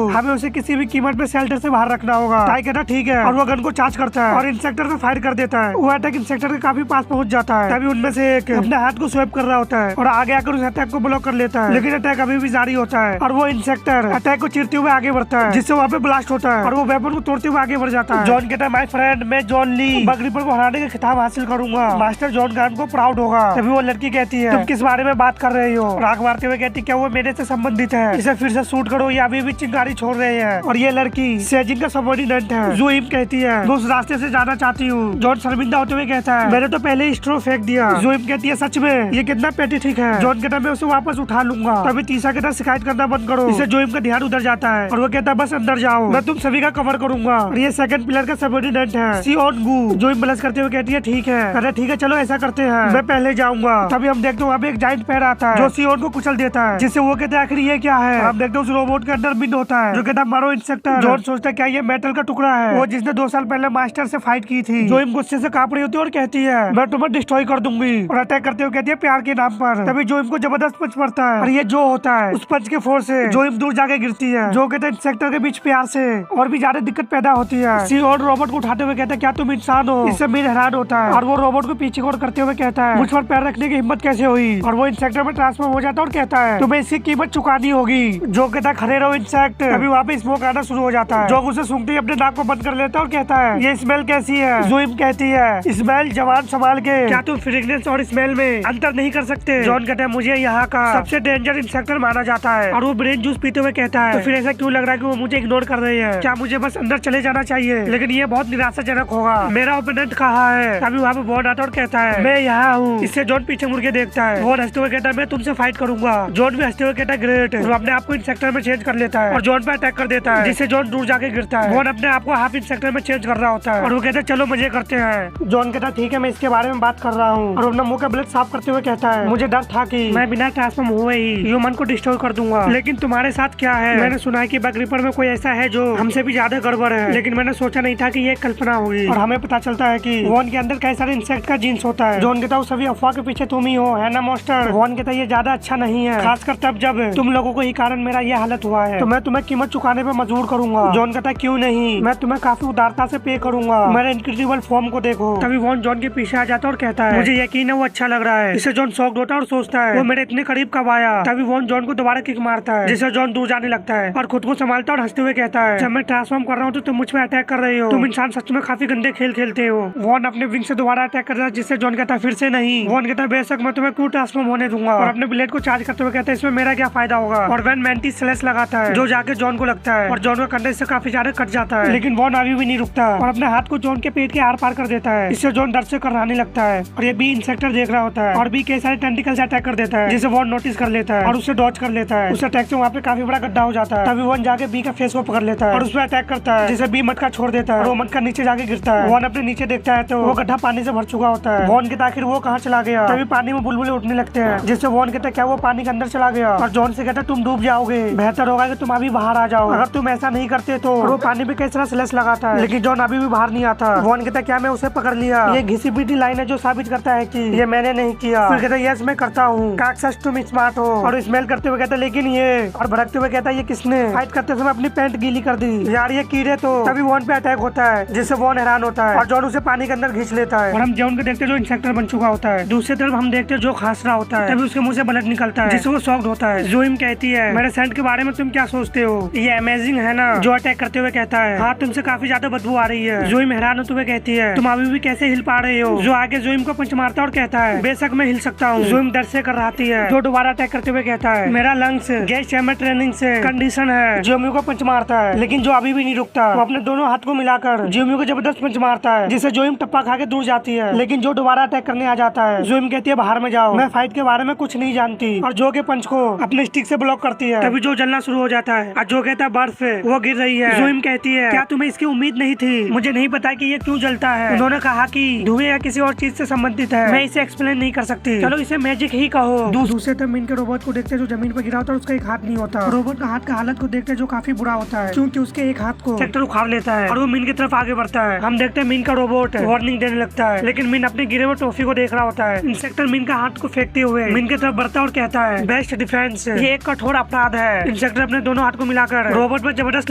हमें उसे किसी भी कीमत पे शेल्टर से बाहर रखना होगा। टाई कहता ठीक है और वो गन को चार्ज करता है और इंसेक्टर पे फायर कर देता है। वो अटैक इंसेक्टर के काफी पास पहुंच जाता है। तभी उनमें से एक अपने हाथ को स्वेप कर रहा होता है और आगे आकर उस अटैक को ब्लॉक कर लेता है, लेकिन अटैक अभी भी जारी होता है और वो इंसेक्टर अटैक को चीरते हुए आगे बढ़ता है, जिससे वहाँ पे ब्लास्ट होता है और वो वेपन को तोड़ते हुए आगे बढ़ जाता है। जॉन कहता है माय फ्रेंड, मैं जॉन ली बग रिपर को हराने का खिताब हासिल करूंगा। मास्टर जॉन गान को प्राउड होगा। तभी वो लड़की कहती है तुम किस बारे में बात कर रहे हो? राग मारते हुए कहती क्या वो मेरे से संबंधित है, इसे फिर से शूट करो, ये अभी भी चिंगारी छोड़ रहे हैं। और ये लड़की सेजिन का सबऑर्डिनेट है। जूइम कहती है मैं उस रास्ते से जाना चाहती हूँ। जॉन शर्मिंदा होते हुए कहता है मैंने तो पहले ही स्ट्रो फेंक दिया। जूइम कहती है सच में ये कितना पेथेटिक है। जॉन कहता है मैं उसे वापस उठा लूंगा। तभी तीसरा कहता है शिकायत करना बंद करो। इससे जूइम का ध्यान उधर जाता है और वो कहता है बस अंदर जाओ, मैं तुम सभी का कवर करूंगा। और ये सेकंड पिलर का सबऑर्डिनेट है सियोन गू। जूइम बलस करते हुए कहती है ठीक है। अरे ठीक है चलो ऐसा करते हैं, मैं पहले जाऊंगा। तभी हम देखते हैं वहाँ पे एक जाइंट पैर आता है जो सियोन को कुचल देता है, जिससे वो कहते हैं आखिर ये क्या है। हम देखते हैं उस रोबोट के अंदर बिंद होता है जो कहता है मारो इंसेक्टर। जॉन सोचता है क्या ये मेटल का टुकड़ा है, वो जिसने 2 साल पहले मास्टर से फाइट की थी। जोइम गुस्से से कांप रही होती है और कहती है मैं तुम्हें डिस्ट्रॉय कर दूंगी और अटैक करते हुए कहती है प्यार के नाम पर। तभी जोइम को जबरदस्त पंच पड़ता है और ये जो होता है उस पंच के फोर्स से जोइम दूर जाके गिरती है। जो कहते हैं इंसेक्टर के बीच प्यार से और भी ज्यादा दिक्कत पैदा होती है। सियोन रोबोट को उठाते हुए कहता है क्या तुम इंसान हो? इससे मीर हैरान होता है और वो रोबोट को पीछे कोड़ करते हुए कहता है मुझ पर पैर रखने की हिम्मत कैसे हुई? और वो इंसेक्टर में ट्रांसफॉर्म हो जाता है और कहता है तुम्हें इसकी कीमत चुकानी होगी। जो कहता है खड़े रहो इंसेक्ट। अभी वहाँ पे स्मोक आना शुरू हो जाता है। जो उसे सूंघते ही अपने नाक को बंद कर लेता है और कहता है ये स्मेल कैसी है? जोइम कहती है स्मेल जवान संभाल के, क्या तुम फ्रेग्रेंस और स्मेल में अंतर नहीं कर सकते? जॉन कहता है मुझे यहाँ का सबसे डेंजर इंसेक्टर माना जाता है और वो ब्रेन जूस पीते हुए कहता है तो फिर ऐसा क्यों लग रहा है कि वो मुझे इग्नोर कर रही है? क्या मुझे बस अंदर चले जाना चाहिए? लेकिन ये बहुत निराशाजनक होगा। मेरा ओपोनेंट कहाँ है? अभी वहाँ पे बॉन आता है और कहता है मैं यहाँ हूँ। इससे जॉन पीछे मुड़ के देखता है। बॉन हंसते हुए कहता है मैं तुमसे फाइट करूंगा। जॉन भी हंसते हुए कहता है ग्रेट। वो अपने आप को इंसेक्टर में चेंज कर लेता है और जॉन पे अटैक कर देता है, जिससे जॉन दूर जाके गिरता है। बॉन अपने आप को हाफ इंसेक्टर में चेंज कर रहा होता है और वो कहता है चलो मजे करते हैं। जॉन कहता है ठीक है मैं इसके बारे में बात कर रहा हूँ और अपना मुंह का ब्लड साफ करते हुए कहता है मुझे डर था कि मैं बिना ट्रांसफॉर्म हुए ही ह्यूमन को डिस्ट्रॉय कर दूंगा, लेकिन तुम्हारे साथ क्या है? मैंने सुना है कि बग रिपर में कोई ऐसा है जो हमसे भी ज्यादा गड़बड़ है, लेकिन मैंने सोचा नहीं था कि ये कल्पना होगी। और हमें पता चलता है कि वॉन के अंदर कई सारे इंसेक्ट का जीन्स होता है। जॉन कहता है सभी अफवाह के पीछे तुम ही हो, है ना मास्टर? वॉन कहता है ये ज्यादा अच्छा नहीं है, खासकर तब जब तुम लोगों को ही कारण मेरा ये हालत हुआ है, तो मैं तुम्हें कीमत चुकाने पे मजबूर करूंगा। जॉन कहता है क्यों नहीं, मैं तुम्हें काफी उदारता से पे करूंगा, मेरे इनक्रेडिबल फॉर्म को देखो। तभी वॉन जॉन के पीछे आ जाता है और कहता है मुझे यकीन है वो अच्छा लग रहा है। इससे जॉन शॉक्ड होता है और सोचता है वो मेरे इतने करीब कब आया। तभी वॉन जॉन को दोबारा किक मारता है, जिससे जॉन दूर जाने लगता है और खुद को संभालता है और हंसते हुए कहता है जब मैं ट्रांसफॉर्म कर रहा हूँ तो तुम मुझ पे अटैक कर रही हो, तुम इंसान सच में काफी गंदे खेल खेलते हो। वॉन अपने विंग से दोबारा अटैक कर रहा है, जिससे जॉन कहता है फिर से नहीं। वॉन कहता है बेशक मैं तुम्हें क्यों ट्रांसफॉर्म होने दूंगा, और अपने ब्लेड को चार्ज करते हुए कहता है इसमें मेरा क्या फायदा होगा। और वैन मैंटी स्लैश लगाता है जो जाके जॉन को लगता है और जॉन का कंधे से काफी ज्यादा कट जाता है, लेकिन वॉन अभी भी नहीं रुकता और अपने हाथ को जॉन के पेट के आर पार कर देता है। इससे जॉन डर से कराने लगता है और ये बी इंसेक्टर देख रहा होता है और बी कई सारे टेंटिकल से अटैक कर देता है, जिसे वॉन नोटिस कर लेता है और उसे डॉज कर लेता है। उस अटैक से वहाँ पे काफी बड़ा गड्ढा हो जाता है। तभी वॉन जाके बी का फेस को पकड़ लेता है और उस पर अटैक करता है, जिसे बी मटका छोड़ देता है और वो मटका नीचे जाके गिरता है। वॉन अपने नीचे देखता है तो वो गड्ढा पानी से भर चुका होता है। वॉन कहता है आखिर वो कहाँ चला गया। तभी पानी में बुलबुले उठने लगते हैं, जिससे वॉन कहता है क्या वो पानी के अंदर चला गया। और जॉन से कहता है तुम डूब जाओगे, बेहतर होगा कि तुम अभी बाहर आ जाओ, अगर तुम ऐसा नहीं करते तो। और वो पानी में कैसा स्लैश लगाता है, लेकिन जॉन अभी भी बाहर नहीं आता। वॉन कहता है क्या मैं उसे पकड़ लिया? ये घिसी पीटी लाइन है जो साबित करता है कि ये मैंने नहीं किया। फिर कहता है यस मैं करता हूँ, काक्सस तुम स्मार्ट हो। और स्मेल करते हुए कहता है लेकिन ये, और भड़कते हुए कहता है ये किसने? फाइट करते समय अपनी पैंट गीली कर दी यार, ये कीड़े तो। तभी वॉन पे अटैक होता है, जिससे वॉन हैरान होता है और जॉन उसे पानी के अंदर खींच लेता है। और हम जॉन को देखते हैं जो इंसेक्टर बन चुका होता है। दूसरी तरफ हम देखते हैं जो खांस रहा होता है, तभी उसके मुंह से ब्लड निकलता है, जिससे वो शॉक्ड होता है। जोइम कहती है मेरे सेंट के बारे में तुम क्या सोचते हो, ये अमेजिंग है ना? जो अटैक करते हुए कहता है हाँ तुमसे काफी ज्यादा बदबू आ रही है। जोइम हैरान होते हुए कहती है तुम अभी भी कैसे हिल पा रहे हो? जो आगे जोइम को पंच मारता है और कहता है बेशक मैं हिल सकता हूँ। जोइम डर से कर रही है। जो दोबारा अटैक करते हुए कहता है मेरा लंग्स गैस चैम्बर ट्रेनिंग से कंडीशन है। जोइम को पंच मारता है, लेकिन जो अभी भी नहीं रुकता। वो अपने दोनों हाथ को मिलाकर जोइम को जबरदस्त पंच मारता है, जिससे जोइम टप्पा खा के दूर जाती है। लेकिन जो दोबारा अटैक करने आ जाता है, जोइम कहती है बाहर में जाओ, मैं फाइट के बारे में कुछ नहीं जानती। और जो के पंच को अपने स्टिक से ब्लॉक करती है। तभी जो जलना शुरू हो जाता है और जो कहता है बर्फ वो गिर रही है। जोइम कहती है क्या तुम्हें इसकी उम्मीद नहीं थी? मुझे नहीं पता कि ये क्यों जलता है। उन्होंने कहा कि धुएं या किसी और चीज से संबंधित है, मैं इसे एक्सप्लेन नहीं कर सकती, चलो इसे मैजिक ही कहो। दूसरे तरफ मिन के रोबोट को देखते जो जमीन पर गिरा होता है, उसका एक हाथ नहीं होता। रोबोट का हाथ का हालत को देखते जो काफी बुरा होता है, क्योंकि उसके एक हाथ को सेक्टर उखाड़ लेता है और वो मिन की तरफ आगे बढ़ता है। हम देखते हैं मिन का रोबोट वार्निंग देने लगता है, लेकिन मिन अपने गिरे हुए टॉफी को देख रहा होता है। इंस्पेक्टर मिन का हाथ को फेंकते हुए मिन की तरफ बढ़ता और कहता है, बेस्ट डिफेंस, ये एक कठोर अपराध है। इंस्पेक्टर अपने दोनों हाथ को मिलाकर रोबोट पर जबरदस्त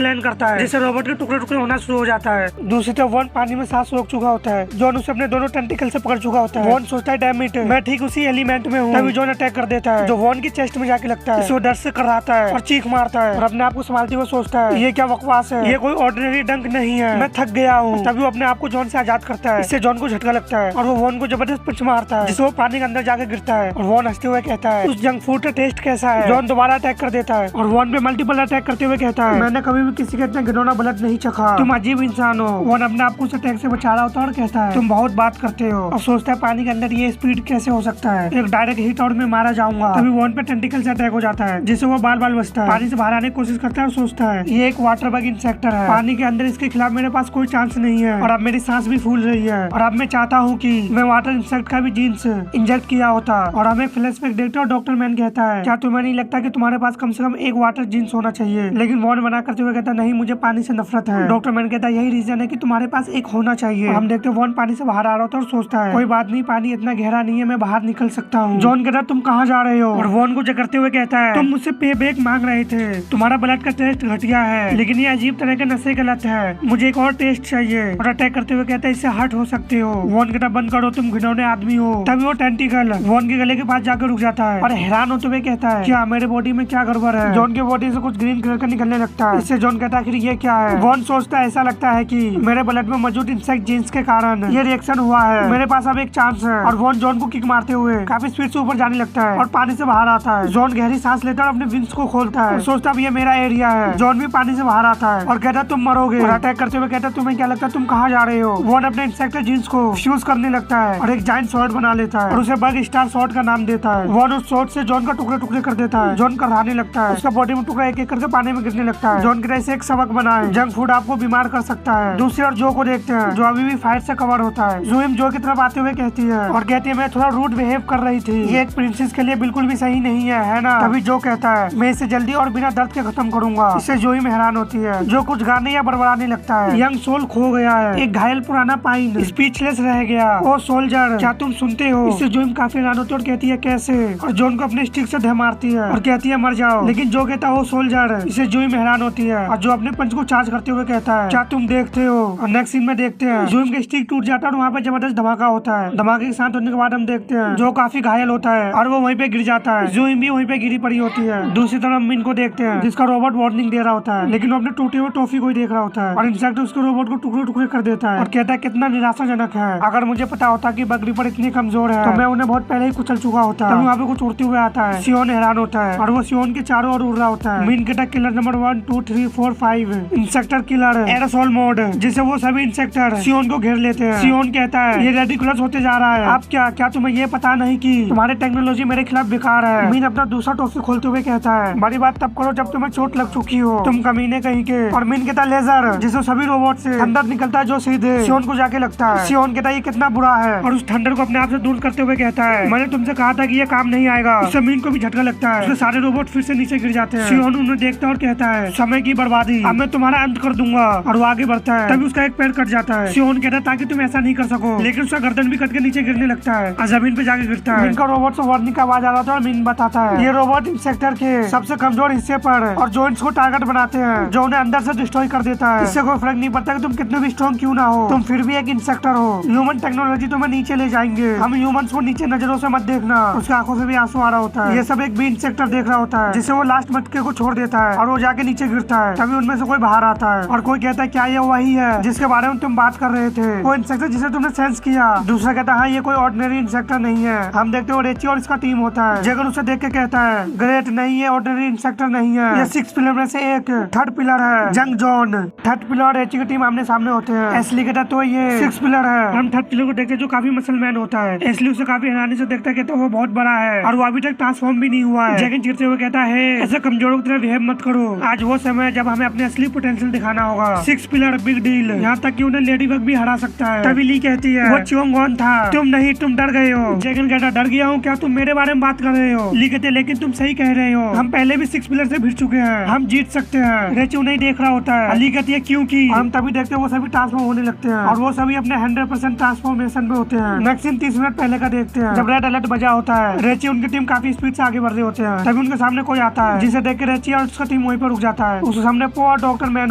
लैंड करता है, जिससे रोबोट के टुकड़े टुकड़े होना शुरू हो जाता है। दूसरी तरफ वॉन पानी में सांस रोक चुका होता है। जॉन उसे अपने दोनों टेंटिकल से पकड़ चुका होता है। वॉन सोचता है, डैम इट, मैं ठीक उसी एलिमेंट में हूँ। तभी जॉन अटैक कर देता है, जो वॉन की चेस्ट में जाके लगता है। इसे वो डर से कराता है और चीख मारता है और अपने आप को संभालते हुए सोचता है, ये क्या बकवास है, ये कोई ऑर्डिनरी डंक नहीं है, मैं थक गया हूँ। तभी वो अपने आप को जॉन से आजाद करता है। इससे जॉन को झटका लगता है और वो वॉन को जबरदस्त पंच मारता है, जिससे वो पानी के अंदर जाके गिरता है। और वॉन हंसते हुए कहता है, उस जंक फूड का टेस्ट कैसा है। जॉन दोबारा अटैक कर देता है और वॉन पे मल्टीपल अटैक करते हुए कहता है, मैंने कभी भी किसी का इतना घिनौना ब्लड नहीं चखा, तुम अजीब इंसान हो। वॉन अपने आप को उस अटैक से बचा रहा होता है और कहता है, तुम बहुत बात करते हो। और सोचता है, पानी के अंदर ये स्पीड कैसे हो सकता है, एक डायरेक्ट हिट और मैं मारा जाऊंगा। तभी वॉन पे टेंटिकल से अटैक हो जाता है, जिससे वो बाल बाल बचता है। पानी से बाहर आने की कोशिश करता है और सोचता है, ये एक वाटर बग इंसेक्टर है, पानी के अंदर इसके खिलाफ मेरे पास कोई चांस नहीं है। और अब मेरी सांस भी फूल रही है और अब मैं चाहता हूँ कि मैं वाटर इंसेक्ट का भी जीन्स इंजेक्ट किया होता। और हमें फ्लैशबैक देखते और डॉक्टर मैन कहता है, क्या तुम्हें नहीं लगता कि तुम्हारे पास कम से कम एक वाटर जीन्स होना चाहिए। लेकिन वॉन मना करते हुए कहता, नहीं, मुझे पानी से नफरत है। डॉक्टर मैन कहता है, यही रीजन है कि तुम्हारे पास एक होना चाहिए। हम देखते हैं वॉन पानी से बाहर आ रहा होता है और सोचता है, कोई बात नहीं, पानी इतना गहरा नहीं है, मैं बाहर निकल सकता हूँ। जॉन कहता है, तुम कहाँ जा रहे हो। और वॉन को जकड़ते हुए कहता है, तुम मुझसे पे बैक मांग रहे थे, तुम्हारा ब्लड का टेस्ट घटिया है, लेकिन ये अजीब तरह के नशे गलत है, मुझे एक और टेस्ट चाहिए। और अटैक करते हुए कहता है, इससे हर्ट हो सकते हो। वॉन कहता, बंद करो, तुम घिनौने आदमी हो। तभी वो टेंटिकल वॉन के गले के पास जाकर रुक जाता है और हैरान होते हुए कहता है, क्या मेरे बॉडी में क्या गड़बड़ है। जॉन के बॉडी से कुछ ग्रीन कलर का निकलने लगता है। इससे जॉन कहता है, आखिर ये क्या है। वॉन सोचता है, ऐसा लगता है कि मेरे ब्लड में मौजूद इंसेक्ट जीन्स के कारण ये रिएक्शन हुआ है, मेरे पास अब एक चांस है। और वॉन जॉन को किक मारते हुए काफी स्पीड से ऊपर जाने लगता है और पानी से बाहर आता है। जॉन गहरी सांस लेता है और अपने विंग्स को खोलता है, सोचता है ये मेरा एरिया है। जॉन भी पानी से बाहर आता है और कहता है, तुम मरोगे। और अटैक करते हुए कहता है, तुम्हें क्या लगता है तुम कहाँ जा रहे हो। वॉन अपने इंसेक्टर जीन्स को फ्यूज करने लगता है और एक जायंट शॉट बना लेता है और उसे बग स्टार शॉट का नाम देता है। वॉन उस शॉट से जॉन का टुकड़े टुकड़े कर देता है। जॉन कराने लगता है, उसका बॉडी में टुकड़ा एक एक करके पानी में गिरने लगता है। जॉन कहता है, एक सबक बना है, जंक फूड आपको बीमार कर सकता है। दूसरी और जो को देखते हैं, जो अभी भी फायर से कवर होता है। जूम जो की तरफ आते हुए कहती है और कहती है, मैं थोड़ा रूड बिहेव कर रही थी, ये एक प्रिंसेस के लिए बिल्कुल भी सही नहीं है ना। तभी जो कहता है, मैं इसे जल्दी और बिना दर्द के खत्म करूंगा। इससे जोई में हैरान होती है, जो कुछ गाने या बड़बड़ाने लगता है। यंग सोल खो गया है, एक घायल पुराना पाइन स्पीचलेस रह गया। ओ सोल्जर, क्या तुम सुनते हो। इससे जोई काफी हैरान होती है और कहती है, कैसे। और जॉन को अपने स्टिक से धह मारती है और कहती है, मर जाओ। लेकिन जो कहता है, ओ सोल्जर। इससे जोई में हैरान होती है और जो अपने पंच को चार्ज करते हुए कहता है, क्या तुम देखते हो। और नेक्स्ट सीन में देखते हैं, जोई का स्टिक टूट जाता है और वहाँ पे जबरदस्त धमाका होता है। धमाके के साथ होने के बाद हम देखते हैं, जो काफी घायल होता है और वो वहीं पे गिर जाता है। जोई भी वहीं पे गिरी पड़ी होती है। दूसरी तरफ मिन को देखते हैं, जिसका रोबोट वार्निंग दे रहा होता है, लेकिन वो अपने टूटे हुए टॉफी को ही देख रहा होता है। और इंसेक्ट उसके रोबोट को टुकड़े टुकड़े कर देता है और कहता है, कितना निराशाजनक है, अगर मुझे पता होता कि बग रिपर इतनी कमजोर है तो मैं उन्हें बहुत पहले ही कुचल चुका होता। तभी वहाँ पे कुछ उड़ते हुए आता है। सियोन हैरान होता है और वो सियोन के चारों ओर उड़ रहा होता है। मिन कहता है, किलर नंबर 1 2 3 4 5 इंसेक्टर किलर एरोसोल मोड, जिसे वो सभी इंसेक्टर सियोन को घेर लेते हैं। सियोन कहता है, ये रेडिकुलस होते जा रहा है, आप क्या तुम्हें ये पता नहीं कि तुम्हारी टेक्नोलॉजी मेरे खिलाफ बेकार है। मिन अपना दूसरा टॉफी खोलते हुए कहता है, बड़ी बात तब करो जब तुम्हें चोट लग चुकी हो, तुम कमीने कहीं के। और मिन कहता है, लेजर, जिसे सभी रोबोट से थंडर निकलता है, जो सीधे सियोन को जाके लगता है। सियोन कहता है, ये कितना बुरा है और उस थंडर को अपने आप से दूर करते हुए कहता है, मैंने तुमसे कहा था कि ये काम नहीं आएगा। उससे मिन को भी झटका लगता है, उससे सारे रोबोट फिर से नीचे गिर जाते हैं। सियोन उन्हें देखता है और कहता है, समय की बर्बादी, अब मैं तुम्हारा अंत कर दूंगा। और वो आगे बढ़ता है, तभी उसका एक पैर कट जाता है। सियोन कहता है, ताकि तुम ऐसा नहीं कर सको, लेकिन उसका गर्दन भी कट के नीचे गिरने लगता है और जमीन पे जाके गिरता है। मिन का रोबोट से वार्निंग का आवाज आ रहा था और मिन बताता है, ये रोबोट इंसेक्टर के सबसे कमजोर हिस्से पर और जॉइंट्स को टारगेट बनाते हैं, जो उन्हें अंदर से डिस्ट्रॉय कर देता है। इससे कोई फर्क नहीं पड़ता कि तुम कितने भी स्ट्रॉन्ग क्यों ना हो, तुम फिर भी एक इंसेक्टर हो। ह्यूमन टेक्नोलॉजी तुम्हें नीचे ले जाएंगे, हम ह्यूमंस को नीचे नजरों से मत देखना। उसकी आंखों से भी आंसू आ रहा होता है। ये सब एक बी इंसेक्टर देख रहा होता है, जिसे वो लास्ट मटके को छोड़ देता है और वो जाके नीचे गिरता है। तभी उनमें से कोई बाहर आता है और कोई कहता है, क्या ये वही है जिसके बारे में तुम बात कर रहे थे, वो इंसेक्टर जिसे तुमने सेंस किया। दूसरा कहता है, हाँ, ये कोई ऑर्डिनरी इंसेक्टर नहीं है। हम देखते हो रेची और इसका टीम होता है। जगन उसे देख के कहता है, ग्रेट, नहीं, ये ऑर्डिनरी इंसेक्टर नहीं है, ये 6 पिलर में से एक थर्ड पिलर है। जंग जॉन, थर्ड पिलर और रेची की टीम आमने सामने होते हैं। एसली कहता तो ये 6 पिलर है। हम थर्ड पिलर को देखते जो काफी मसलमैन होता है। एसली उसे काफी हैरानी से देखता है, तो वो बहुत बड़ा है और वो अभी तक ट्रांसफॉर्म भी नहीं हुआ है। जगन चिढ़ते हुए कहता है, ऐसे कमजोरों की तरह बिहेव मत करो, आज वो समय है जब हमें अपने असली पोटेंशियल दिखाना होगा। 6 पिलर बिग डील, यहाँ तक कि उन्हें लेडी बग भी हरा सकता है। तभी ली कहती है, वो चियोंगॉन था, तुम नहीं, तुम डर गए हो। जगन कहता, डर गया हूँ क्या, तुम मेरे बारे में बात कर रहे हो। ली कहते, लेकिन तुम सही कह रहे हो, हम पहले भी 6 पिलर से भिड़ चुके हैं, हम जीत सकते हैं। रेचू नहीं देख रहा होता है। ली कहती है, क्योंकि हम तभी देखते हैं वो सभी ट्रांसफॉर्म होने लगते हैं और वो सभी अपने 100% रेडिएशन ट्रांसफॉर्मेशन में होते हैं। नेक्स्ट सीन 30 मिनट पहले का देखते हैं, जब रेड अलर्ट बजा होता है। रेची उनकी टीम काफी स्पीड से आगे बढ़ रहे होते हैं, तभी उनके सामने कोई आता है, जिसे देख के रेची और उसका टीम वहीं पर रुक जाता है। उसके सामने पो और डॉक्टर मैन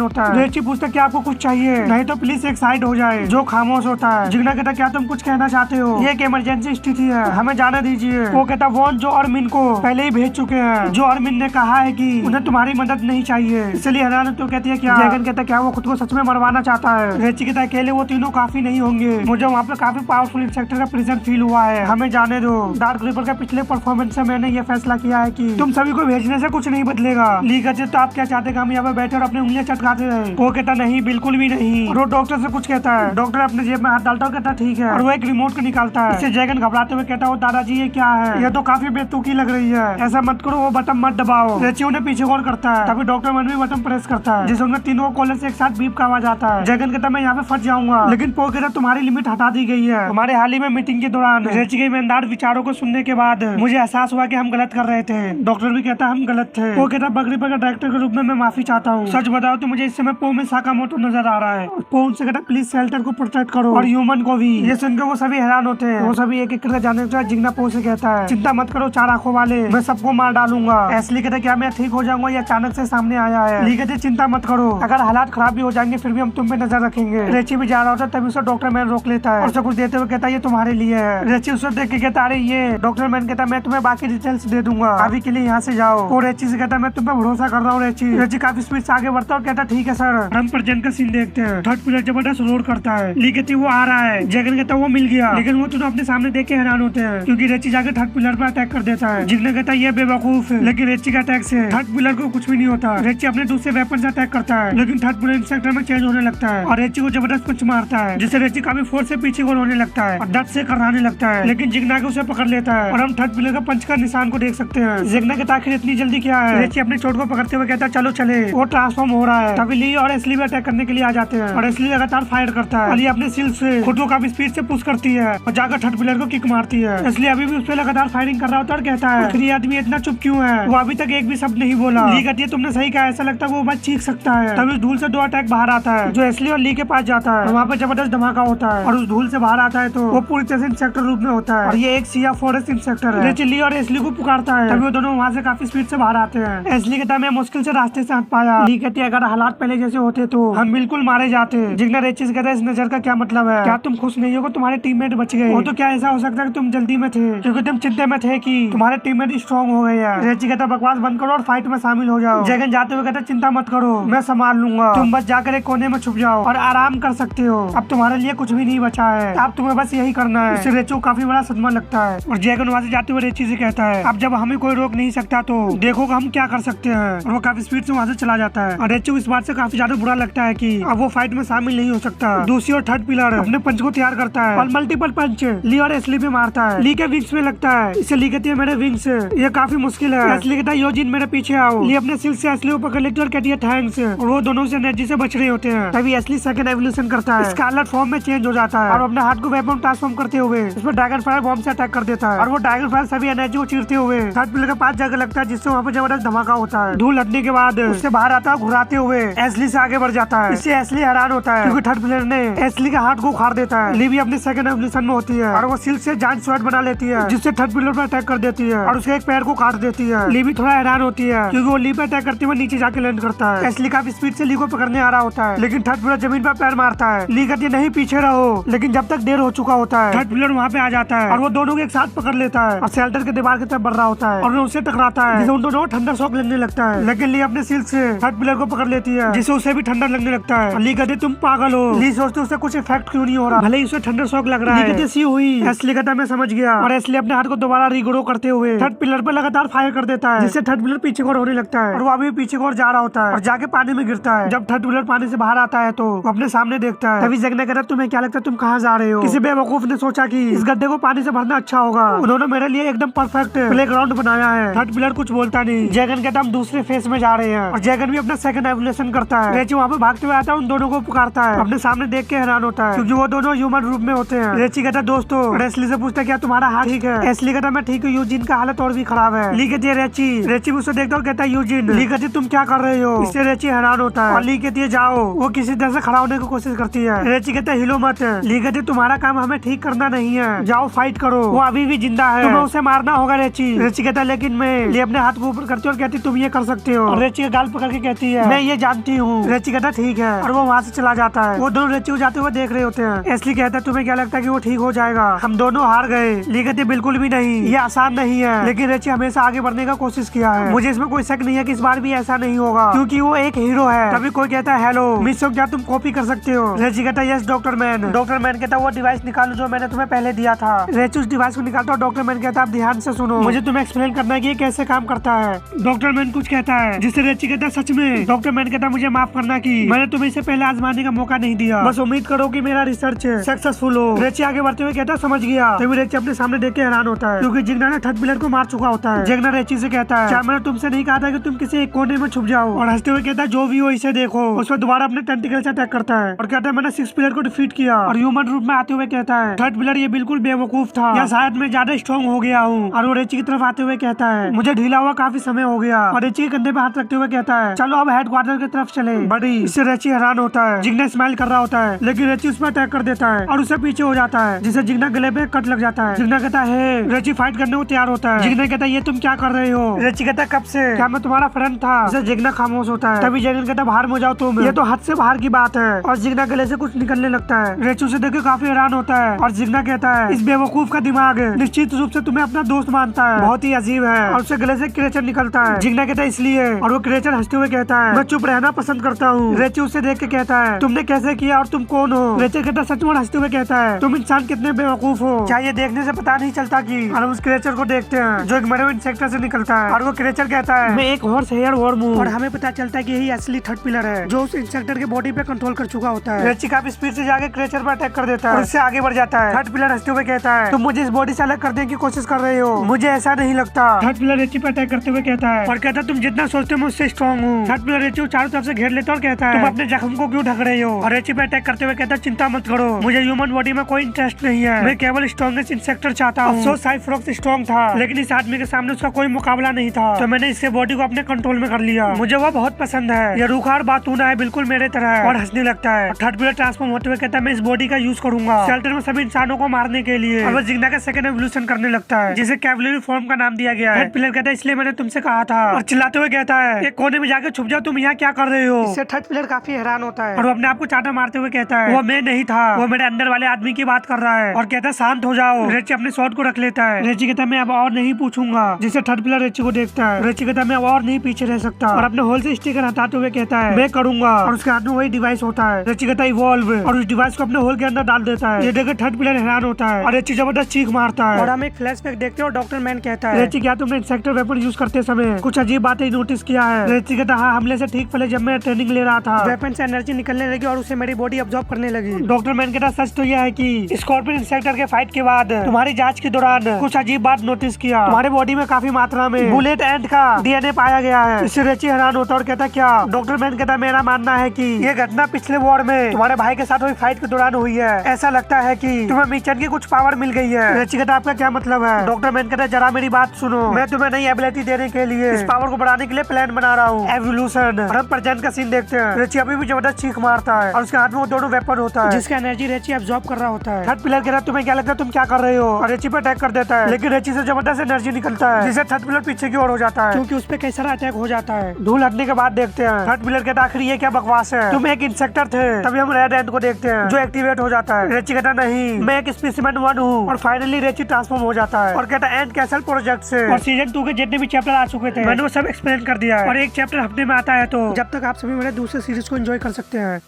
होता है। रेची पूछता है क्या आपको कुछ चाहिए, नहीं तो प्लीज एक साइड हो जाए। जो खामोश होता है। जिग्ना कहता क्या तुम कुछ कहना चाहते हो, ये एक इमरजेंसी स्थिति है, हमें जाने दीजिए। वो कहता वॉन जो अरमिन को पहले ही भेज चुके हैं। जो अरमिन ने कहा है कि उन्हें तुम्हारी मदद नहीं चाहिए, इसलिए हैरान तो कहती है क्या। जैगन कहता क्या वो खुद को सच में मरवाना चाहता है। रेची कहता अकेले वो तीनों काफी नहीं होंगे, मुझे वहाँ पे काफी पावरफुल इंसेक्टर का प्रेजेंस फील हुआ है, हमें जाने दो। डार्क रिपर का पिछले परफॉर्मेंस से मैंने ये फैसला किया है कि तुम सभी को भेजने से कुछ नहीं बदलेगा। ली कहते तो आप क्या चाहते हम यहाँ पे बैठे और अपनी उंगलियां चटकाते रहे। वो कहता नहीं बिल्कुल भी नहीं। और वो डॉक्टर से कुछ कहता है। डॉक्टर अपने जेब में हाथ डालता है, कहता ठीक है, और वो एक रिमोट को निकालता है। इससे जैगन घबराते हुए कहता है दादाजी ये क्या है, ये तो काफी बेतुकी लग रही है, ऐसा मत करो, वो बटन मत दबाओ। रेची उन्हें पीछे गौर करता है, तभी डॉक्टर मन भी बटन प्रेस करता है, जिससे उनमें तीनों कॉलर से एक साथ बीप का आवाज आता है। जैगन कहता मैं यहाँ पे फंस जाऊंगा, लेकिन पो कहता तुम्हारी लिमिट हटा दी गई है हमारे हाल ही में मीटिंग के दौरान। रेची के ईमानदार विचारों को सुनने के बाद मुझे एहसास हुआ कि हम गलत कर रहे थे। डॉक्टर भी कहता हम गलत थे। वो कहता बकरी पर डायरेक्टर के रूप में मैं माफी चाहता हूँ, सच बताओ तो मुझे इस समय पो में साकामोटो नजर आ रहा है। पो उनसे कहता प्लीज शेल्टर को प्रोटेक्ट करो और ह्यूमन को भी। ये सुनकर वो सभी हैरान होते हैं। वो सभी एक एक करके जाने के बाद जिग्ना पो से कहता है चिंता मत करो चार आंखों वाले, मैं सबको मार डालूंगा। एसली कहते क्या मैं ठीक हो जाऊंगा, ये अचानक से सामने आया है। ली कहते चिंता मत करो, अगर हालात खराब भी हो जाएंगे फिर भी हम तुम पे नजर रखेंगे। रेची भी जा रहा होता है, तभी उसे डॉक्टर मैन रोक लेता है और उसे कुछ देते हुए कहता है ये तुम्हारे लिए है। रेची उसे देख के कहता अरे ये। डॉक्टर मैन कहता मैं तुम्हें बाकी डिटेल्स दे दूंगा, अभी के लिए यहाँ से जाओ। वो रेची से कहता मैं तुम पे भरोसा कर रहा हूँ। रेची काफी स्पीड से आगे बढ़ता है और कहता ठीक है सर। हम प्रजन का सीन देखते हैं। थर्ड पिलर जबरदस्त रोड करता है। ली कहती वो आ रहा है। जैगन कहता वो मिल गया, लेकिन वो तो अपने सामने देख के हैरान होते हैं क्योंकि रेची जाकर थर्ड पिलर पर अटैक कर देता है। जिग्ना कहता ये बेवकूफ, लेकिन रेची का अटैक से थर्ड पिलर को कुछ भी नहीं होता। रेची अपने दूसरे वेपन से अटैक करता है, लेकिन थर्ड पिलर इंसेक्टर में चेंज होने लगता है और रेची को जबरदस्त पंच मारता है, जिससे रेची काफी फोर्स से पीछे को होने लगता है और दर्द से कराने लगता है। लेकिन जिग्ना के उसे पकड़ लेता है और हम थर्ड पिलर का पंच का निशान को देख सकते हैं। जिग्ना के आखिर इतनी जल्दी क्या है। रेची अपने चोट को पकड़ते हुए कहता है चलो चले। वो ट्रांसफॉर्म हो रहा है, तभी ली और एसली भी अटैक करने के लिए आ जाते हैं और एसली लगातार फायर करता है। अली अपने सील से खुद को काफी स्पीड से पुश करती है और जाकर थर्ड पिलर को किक मारती है। इसलिए अभी भी उस पर लगातार फायरिंग कर रहा होता है और कहता है फिर ये आदमी इतना चुप क्यों है, वो अभी तक एक भी शब्द नहीं बोला। ली कहती है तुमने सही कहा, ऐसा लगता है वो बात चीख सकता है। तभी उस धूल से 2 अटैक बाहर आता है जो एसली और ली के पास जाता है और वहाँ पे जबरदस्त धमाका होता है और उस धूल से बाहर आता है तो वो पूरी तरह से इंसेक्टर रूप में होता है और ये एक सिया फॉरेस्ट इंसेक्टर है। रेची ली और एसली को पुकारता है, तभी वो दोनों वहाँ से काफी स्पीड से बाहर आते हैं। एसली कहता है मैं मुश्किल से रास्ते से हट पाया। ली कहती है अगर हालात पहले जैसे होते तो हम बिल्कुल मारे जाते। जिग्ना रेची से कहता है इस नजर का क्या मतलब है, क्या तुम खुश नहीं हो तुम्हारे टीममेट बच गए, वो तो क्या ऐसा हो सकता है कि तुम जल्दी में थे क्योंकि तुम चिंता में थे कि तुम्हारे टीममेट स्ट्रॉन्ग हो गए हैं। रेची कहता बकवास बंद करो और फाइट में शामिल हो जाओ। जैगन जाते हुए कहता चिंता मत करो मैं संभाल लूंगा, तुम बस जाकर एक कोने में छुप जाओ और आराम कर सकते हो, अब तुम्हारे लिए कुछ भी नहीं बचा है, अब तुम्हें बस यही करना है। इससे रेची को काफी बड़ा सदमा लगता है और जैगन वहाँ से जाते हुए रेची से कहता है अब जब हमें कोई रोक नहीं सकता तो देखो हम क्या कर सकते हैं, और वो काफी स्पीड से वहाँ से चला जाता है। और रेची को इस बात से काफी ज्यादा बुरा लगता है कि अब वो फाइट में शामिल नहीं हो सकता। दूसरी और थर्ड पिलर अपने पंच को तैयार करता है और मल्टीपल पंच ली और एसली पे मारता है। ली के विंग्स में लगता है, इससे ली कहती है मेरे विंग्स ये काफी मुश्किल है। एसली कहता है योजिन मेरे पीछे आओ। ली अपने सिल से एसली को पकड़ लेती है और कहती है थैंक्स, और वो दोनों से एनर्जी से बच रहे होते हैं। तभी एसली सेकंड एवोल्यूशन करता है, स्कारलेट फॉर्म में चेंज हो जाता है और अपने हाथ को वेपन ट्रांसफॉर्म करते हुए उसमें ड्रैगन फायर बॉम्ब से अटैक कर देता है और वो ड्रैगन फायर सभी एनर्जी को चीरते हुए थर्ड पिलर के पास जाकर लगता है, जिससे वहाँ पर जबरदस्त धमाका होता है। धूल हटने के बाद उससे बाहर आता है घुराते हुए एसली से आगे बढ़ जाता है। इससे एसली हैरान होता है क्योंकि थर्ड पिलर ने एसली के हाथ को उखाड़ देता है। ली भी अपने सेकंड एवोल्यूशन में होती है और वो सिल्क से जायंट स्वॉर्ड बना लेती है, जिससे थर्ड पिलर पर अटैक कर देती है और उसके एक पैर को काट देती है। ली भी थोड़ा हैरान होती है क्योंकि वो ली पे अटैक करते हुए नीचे जाके लैंड करता है। एसली काफी स्पीड से ली को पकड़ने आ रहा होता है, लेकिन थर्ड पिलर जमीन पर पैर मारता है। ली कहती है नहीं पीछे रहो, लेकिन जब तक देर हो चुका होता है थर्ड पिलर वहाँ पे आ जाता है और वो दोनों को एक साथ पकड़ लेता है और शेल्टर के दीवार की तरफ बढ़ रहा होता है और उससे टकराता है, जिससे उन दोनों को ठंडा शॉक लगने लगता है। लेकिन ली अपने सिल्क से थर्ड पिलर को पकड़ लेती है, जिससे उसे भी ठंडा लगने लगता है। ली कहती तुम पागल हो। ली सोचते उसे कुछ इफेक्ट क्यों नहीं हो रहा, भले ही उसे ठंडा शॉक लग रहा है। सी हुई एसली कहता मैं समझ गया और एसली अपने हाथ को दोबारा रिग्रो करते हुए थर्ड पिलर पर लगातार फायर कर देता है, जिससे थर्ड पिलर पीछे को होने लगता है और वो अभी पीछे को जा रहा होता है और जाके पानी में गिरता है। जब थर्ड पिलर पानी से बाहर आता है तो वो अपने सामने देखता है। तभी जगने कहता तुम्हें क्या लगता है तुम कहाँ जा रहे हो। किसी बेवकूफ ने सोचा कि इस गड्ढे को पानी से भरना अच्छा होगा, उन्होंने मेरे लिए एकदम परफेक्ट प्लेग्राउंड बनाया है। थर्ड पिलर कुछ बोलता नहीं। जैगन कहता हम दूसरे फेस में जा रहे हैं और जैगन भी अपना सेकंड एवोल्यूशन करता है। रेची वहाँ पे भागते हुए आता है, उन दोनों को पुकारता है, अपने सामने देख के हैरान होता है क्योंकि वो दोनों ह्यूमन रूप में होते हैं। रेची कहता दोस्तों, एसली से पूछता क्या तुम्हारा हाथ ठीक है। एसली कहता मैं ठीक हूँ, यूजिन का हालत और भी खराब है। ली कहती है रेची उसे देखता और कहता है यूजिन। ली कहती तुम क्या कर रहे हो। इससे रेची हैरान होता है और ली कहती है जाओ। वो किसी तरह से खड़ा होने की कोशिश करती है। रेची कहता है हिलो मत, हैं। ली कहती तुम्हारा काम हमें ठीक करना नहीं है, जाओ फाइट करो, वो अभी भी जिंदा है, तुम्हें उसे मारना होगा रेची। रेची कहता लेकिन मैं, ली अपने हाथ को ऊपर करती है और कहती तुम ये कर सकते हो। और रेची का गाल पकड़ के कहती है मैं ये जानती हूँ। रेची कहता ठीक है और वो वहाँ से चला जाता है। वो दोनों रेची को जाते हुए देख रहे होते हैं। एसली कहता है तुम्हें क्या लगता है कि वो ठीक हो जाएगा, हम दोनों हार गए। ली कहती बिल्कुल भी नहीं, ये आसान नहीं है, लेकिन रेची हमेशा आगे बढ़ने का कोशिश किया है, मुझे इसमें कोई शक नहीं है कि इस बार भी ऐसा नहीं होगा क्योंकि वो एक हीरो है। तभी कोई कहता है हेलो मिस क्या तुम कॉपी कर सकते हो। रेची कहता है yes doctor man. Doctor man कहता है वो डिवाइस निकालो जो मैंने तुम्हें पहले दिया था। रेची उस डिवाइस को निकालता है। डॉक्टर मैन कहता है आप ध्यान से सुनो, मुझे तुम्हें एक्सप्लेन करना है कि ये कैसे काम करता है। डॉक्टर मैन कुछ कहता है जिससे रेची कहता है सच में। डॉक्टर मैन कहता है मुझे माफ करना कि मैंने तुम्हें इससे पहले आजमाने का मौका नहीं दिया, बस उम्मीद करो कि मेरा रिसर्च सक्सेसफुल हो। रेची आगे बढ़ते हुए कहता है समझ गया। तभी रेची अपने सामने देख के हैरान होता है क्योंकि जिग्ना ने थर्ड पिलर को मार चुका होता है। जिग्ना रेची से कहता है क्या मैंने तुमसे नहीं कहा था कि तुम किसी एक कोने में छुप जाओ। और हंसते हुए कहता है जो भी हो इसे देखो। उस पर दोबारा अपने टेंटिकल से अटैक करता है और कहता है मैंने 6 पिलर को डिफीट किया। और ह्यूमन रूप में आते हुए कहता है थर्ड पिलर ये बिल्कुल बेवकूफ था, या शायद मैं ज्यादा स्ट्रॉन्ग हो गया हूँ। और वो रेची की तरफ आते हुए कहता है मुझे ढीला हुआ काफी समय हो गया। और रेची के कंधे पे हाथ रखते हुए कहता है चलो अब हेडक्वार्टर की तरफ चले बड़ी। इससे रेची हैरान होता है। जिग्ना स्माइल कर रहा होता है लेकिन रेची उस पर अटैक कर देता है और उसे पीछे हो जाता है जिससे जिग्ना गले पे कट लग जाता है। जिग्ना कहता है रेची फाइट करने को तैयार होता है। जिग्ना कहता है ये तुम क्या कर रहे हो। रेची कहता है कब से, क्या मैं तुम्हारा फ्रेंड था। जिससे जिग्ना खामोश होता है। तभी जिग्ना कहता है बाहर में जाओ तुम, ये तो हद से बाहर की बात है। और जिग्ना गले से कुछ निकलने लगता है। रेची उसे देख के काफी हैरान होता है और जिग्ना कहता है इस बेवकूफ का दिमाग निश्चित रूप से तुम्हें अपना दोस्त मानता है, बहुत ही अजीब है। और उसे गले से क्रेचर निकलता है। जिग्ना कहता है इसलिए। और वो क्रेचर हंसते हुए कहता है मैं चुप रहना पसंद करता हूँ। रेची उसे देख के कहता है तुमने कैसे किया और तुम कौन हो। रेची कहता सच में हंसते हुए कहता है तुम इंसान कितने बेवकूफ हो, क्या ये देखने से पता नहीं चलता कि। और हम उस क्रेचर को देखते हैं जो एक मरे हुए इंसेक्टर से निकलता है। और वो क्रेचर कहता है मैं एक हॉर्स हेयर वर्म हूँ। और हमें पता चलता है कि यही असली थर्ड पिलर है जो उस इंसेक्टर के बॉडी पे कंट्रोल कर चुका होता है। रेची काफी स्पीड से जाके क्रेचर पर अटैक कर देता है और उससे आगे बढ़ जाता है। थर्ड पिलर हंसते हुए कहता है तुम मुझे इस बॉडी से अलग कर देने की कोशिश कर रहे हो, मुझे ऐसा नहीं लगता। थर्ड पिलर रेची पर अटैक करते हुए कहता है और कहता है तुम जितना सोचते हो मैं उससे स्ट्रॉन्ग हूँ। थर्ड पिलर रेची को चारों तरफ से घेर लेता है और कहता है तुम अपने जख्म को क्यों ढक रहे हो। और रेची पे अटैक करते हुए कहता है चिंता मत करो, मुझे ह्यूमन बॉडी में कोई इंटरेस्ट नहीं है, मैं केवल स्ट्रॉन्गेस्ट इंसेक्टर चाहता हूँ। अफसोस साइफ्रॉक्स स्ट्रॉन्ग था लेकिन इस आदमी के सामने उसका कोई मुकाबला नहीं था, तो मैंने इसके बॉडी को अपने कंट्रोल में कर लिया। मुझे वो बहुत पसंद है, ये रूखा और बातूना है बिल्कुल मेरे तरह। और हंसने लगता है। थर्ड पिलर ट्रांसफॉर्म होते हुए कहता है मैं इस बॉडी का यूज करूंगा शेल्टर में सभी इंसानों को मारने के लिए। और वो जिग्ना का सेकंड एवोल्यूशन करने लगता है जिसे कैवलरी फॉर्म का नाम दिया गया है। थर्ड पिलर कहता है इसलिए मैंने तुमसे कहा था। और चिल्लाते हुए कहता है एक कोने में जाकर छुप जाओ, तुम यहाँ क्या कर रहे हो। इससे थर्ड पिलर काफी हैरान होता है और वो अपने आप को चाटा मारते हुए कहता है वो मैं नहीं था, वो मेरे अंदर वाले आदमी की बात कर रहा है। और कहता है शांत हो जाओ। रेची अपने शॉट को रख लेता है। रेची कहता है मैं अब और नहीं पूछूंगा, जिससे थर्ड पिलर रेची को देखता है। रेची कहता है मैं अब और नहीं पीछे रह सकता और अपने होल से स्टिकर हटाते हुए कहता है मैं करूंगा। और उसके हाथ में वही डिवाइस होता है। रेची कहता है इवॉल्व और उस डिवाइस को अपने होल के अंदर डाल देता है। ये देखकर थर्ड पिलर हैरान होता है और रेची जबरदस्त चीख मारता है। और हम एक फ्लैशबैक देखते हैं और डॉक्टर मैन कहता है रेची क्या तुमने इंसेक्टर वेपन यूज करते समय कुछ अजीब बातें नोटिस किया है। रेची कहता है हमले से ठीक पहले जब मैं ट्रेनिंग ले रहा था वेपन से एनर्जी निकलने लगी और उसे मेरी बॉडी अब्सॉर्ब करने लगी। डॉक्टर मैन कहता सच तो यह है कि स्कॉर्पियन इंसेक्टर के फाइट के बाद तुम्हारी जांच के दौरान कुछ अजीब बात नोटिस किया, तुम्हारे बॉडी में काफी मात्रा में बुलेट एंड का डीएनए पाया गया है। इससे रेची हैरान होता और कहता क्या। डॉक्टर मैन कहता मेरा मानना है कि ये घटना पिछले वॉर में तुम्हारे भाई के साथ हुई फाइट के दौरान हुई है, ऐसा लगता है कि तुम्हें मिशन की कुछ पावर मिल गई है। रेची कहता आपका क्या मतलब है। डॉक्टर मैन कहता जरा मेरी बात सुनो, मैं तुम्हें नई एबिलिटी देने के लिए इस पावर को बढ़ाने के लिए प्लान बना रहा हूँ एवोल्यूशन। हम प्रेजेंट का सीन देखते हैं। रेची अभी भी जबरदस्त चीख मारता है और उसके हाथ में वो दोनों वेपन होता है जिसका एनर्जी रेची अब्सॉर्ब कर रहा होता है। थर्ड पिलर कहता तुम्हें क्या लगता है तुम क्या कर रहे हो। और रेची पे अटैक कर देता है लेकिन रेची से जबरदस्त एनर्जी निकलता है जिससे थर्ड पिलर पीछे की ओर हो जाता है क्योंकि उस पे कई सारा अटैक हो जाता है। धूल हटने के बाद देखते हैं थर्ड पिलर कहता आखिर ये क्या बकवास है, तुम एक इंसेक्टर थे। तभी हम रेड एंड को देखते हैं जो एक्टिवेट हो जाता है। रेची कहता नहीं मैं एक स्पेसिमेन 1 हूँ। और फाइनली रेची ट्रांसफॉर्म हो जाता है और कहता एंड कैसल प्रोजेक्ट से और सीजन 2 के जितने भी चैप्टर आ चुके थे मैंने वो सब एक्सप्लेन कर दिया है और एक चैप्टर हफ्ते में आता है, तो जब तक आप सभी मेरे दूसरे सीरीज को एंजॉय कर सकते हैं।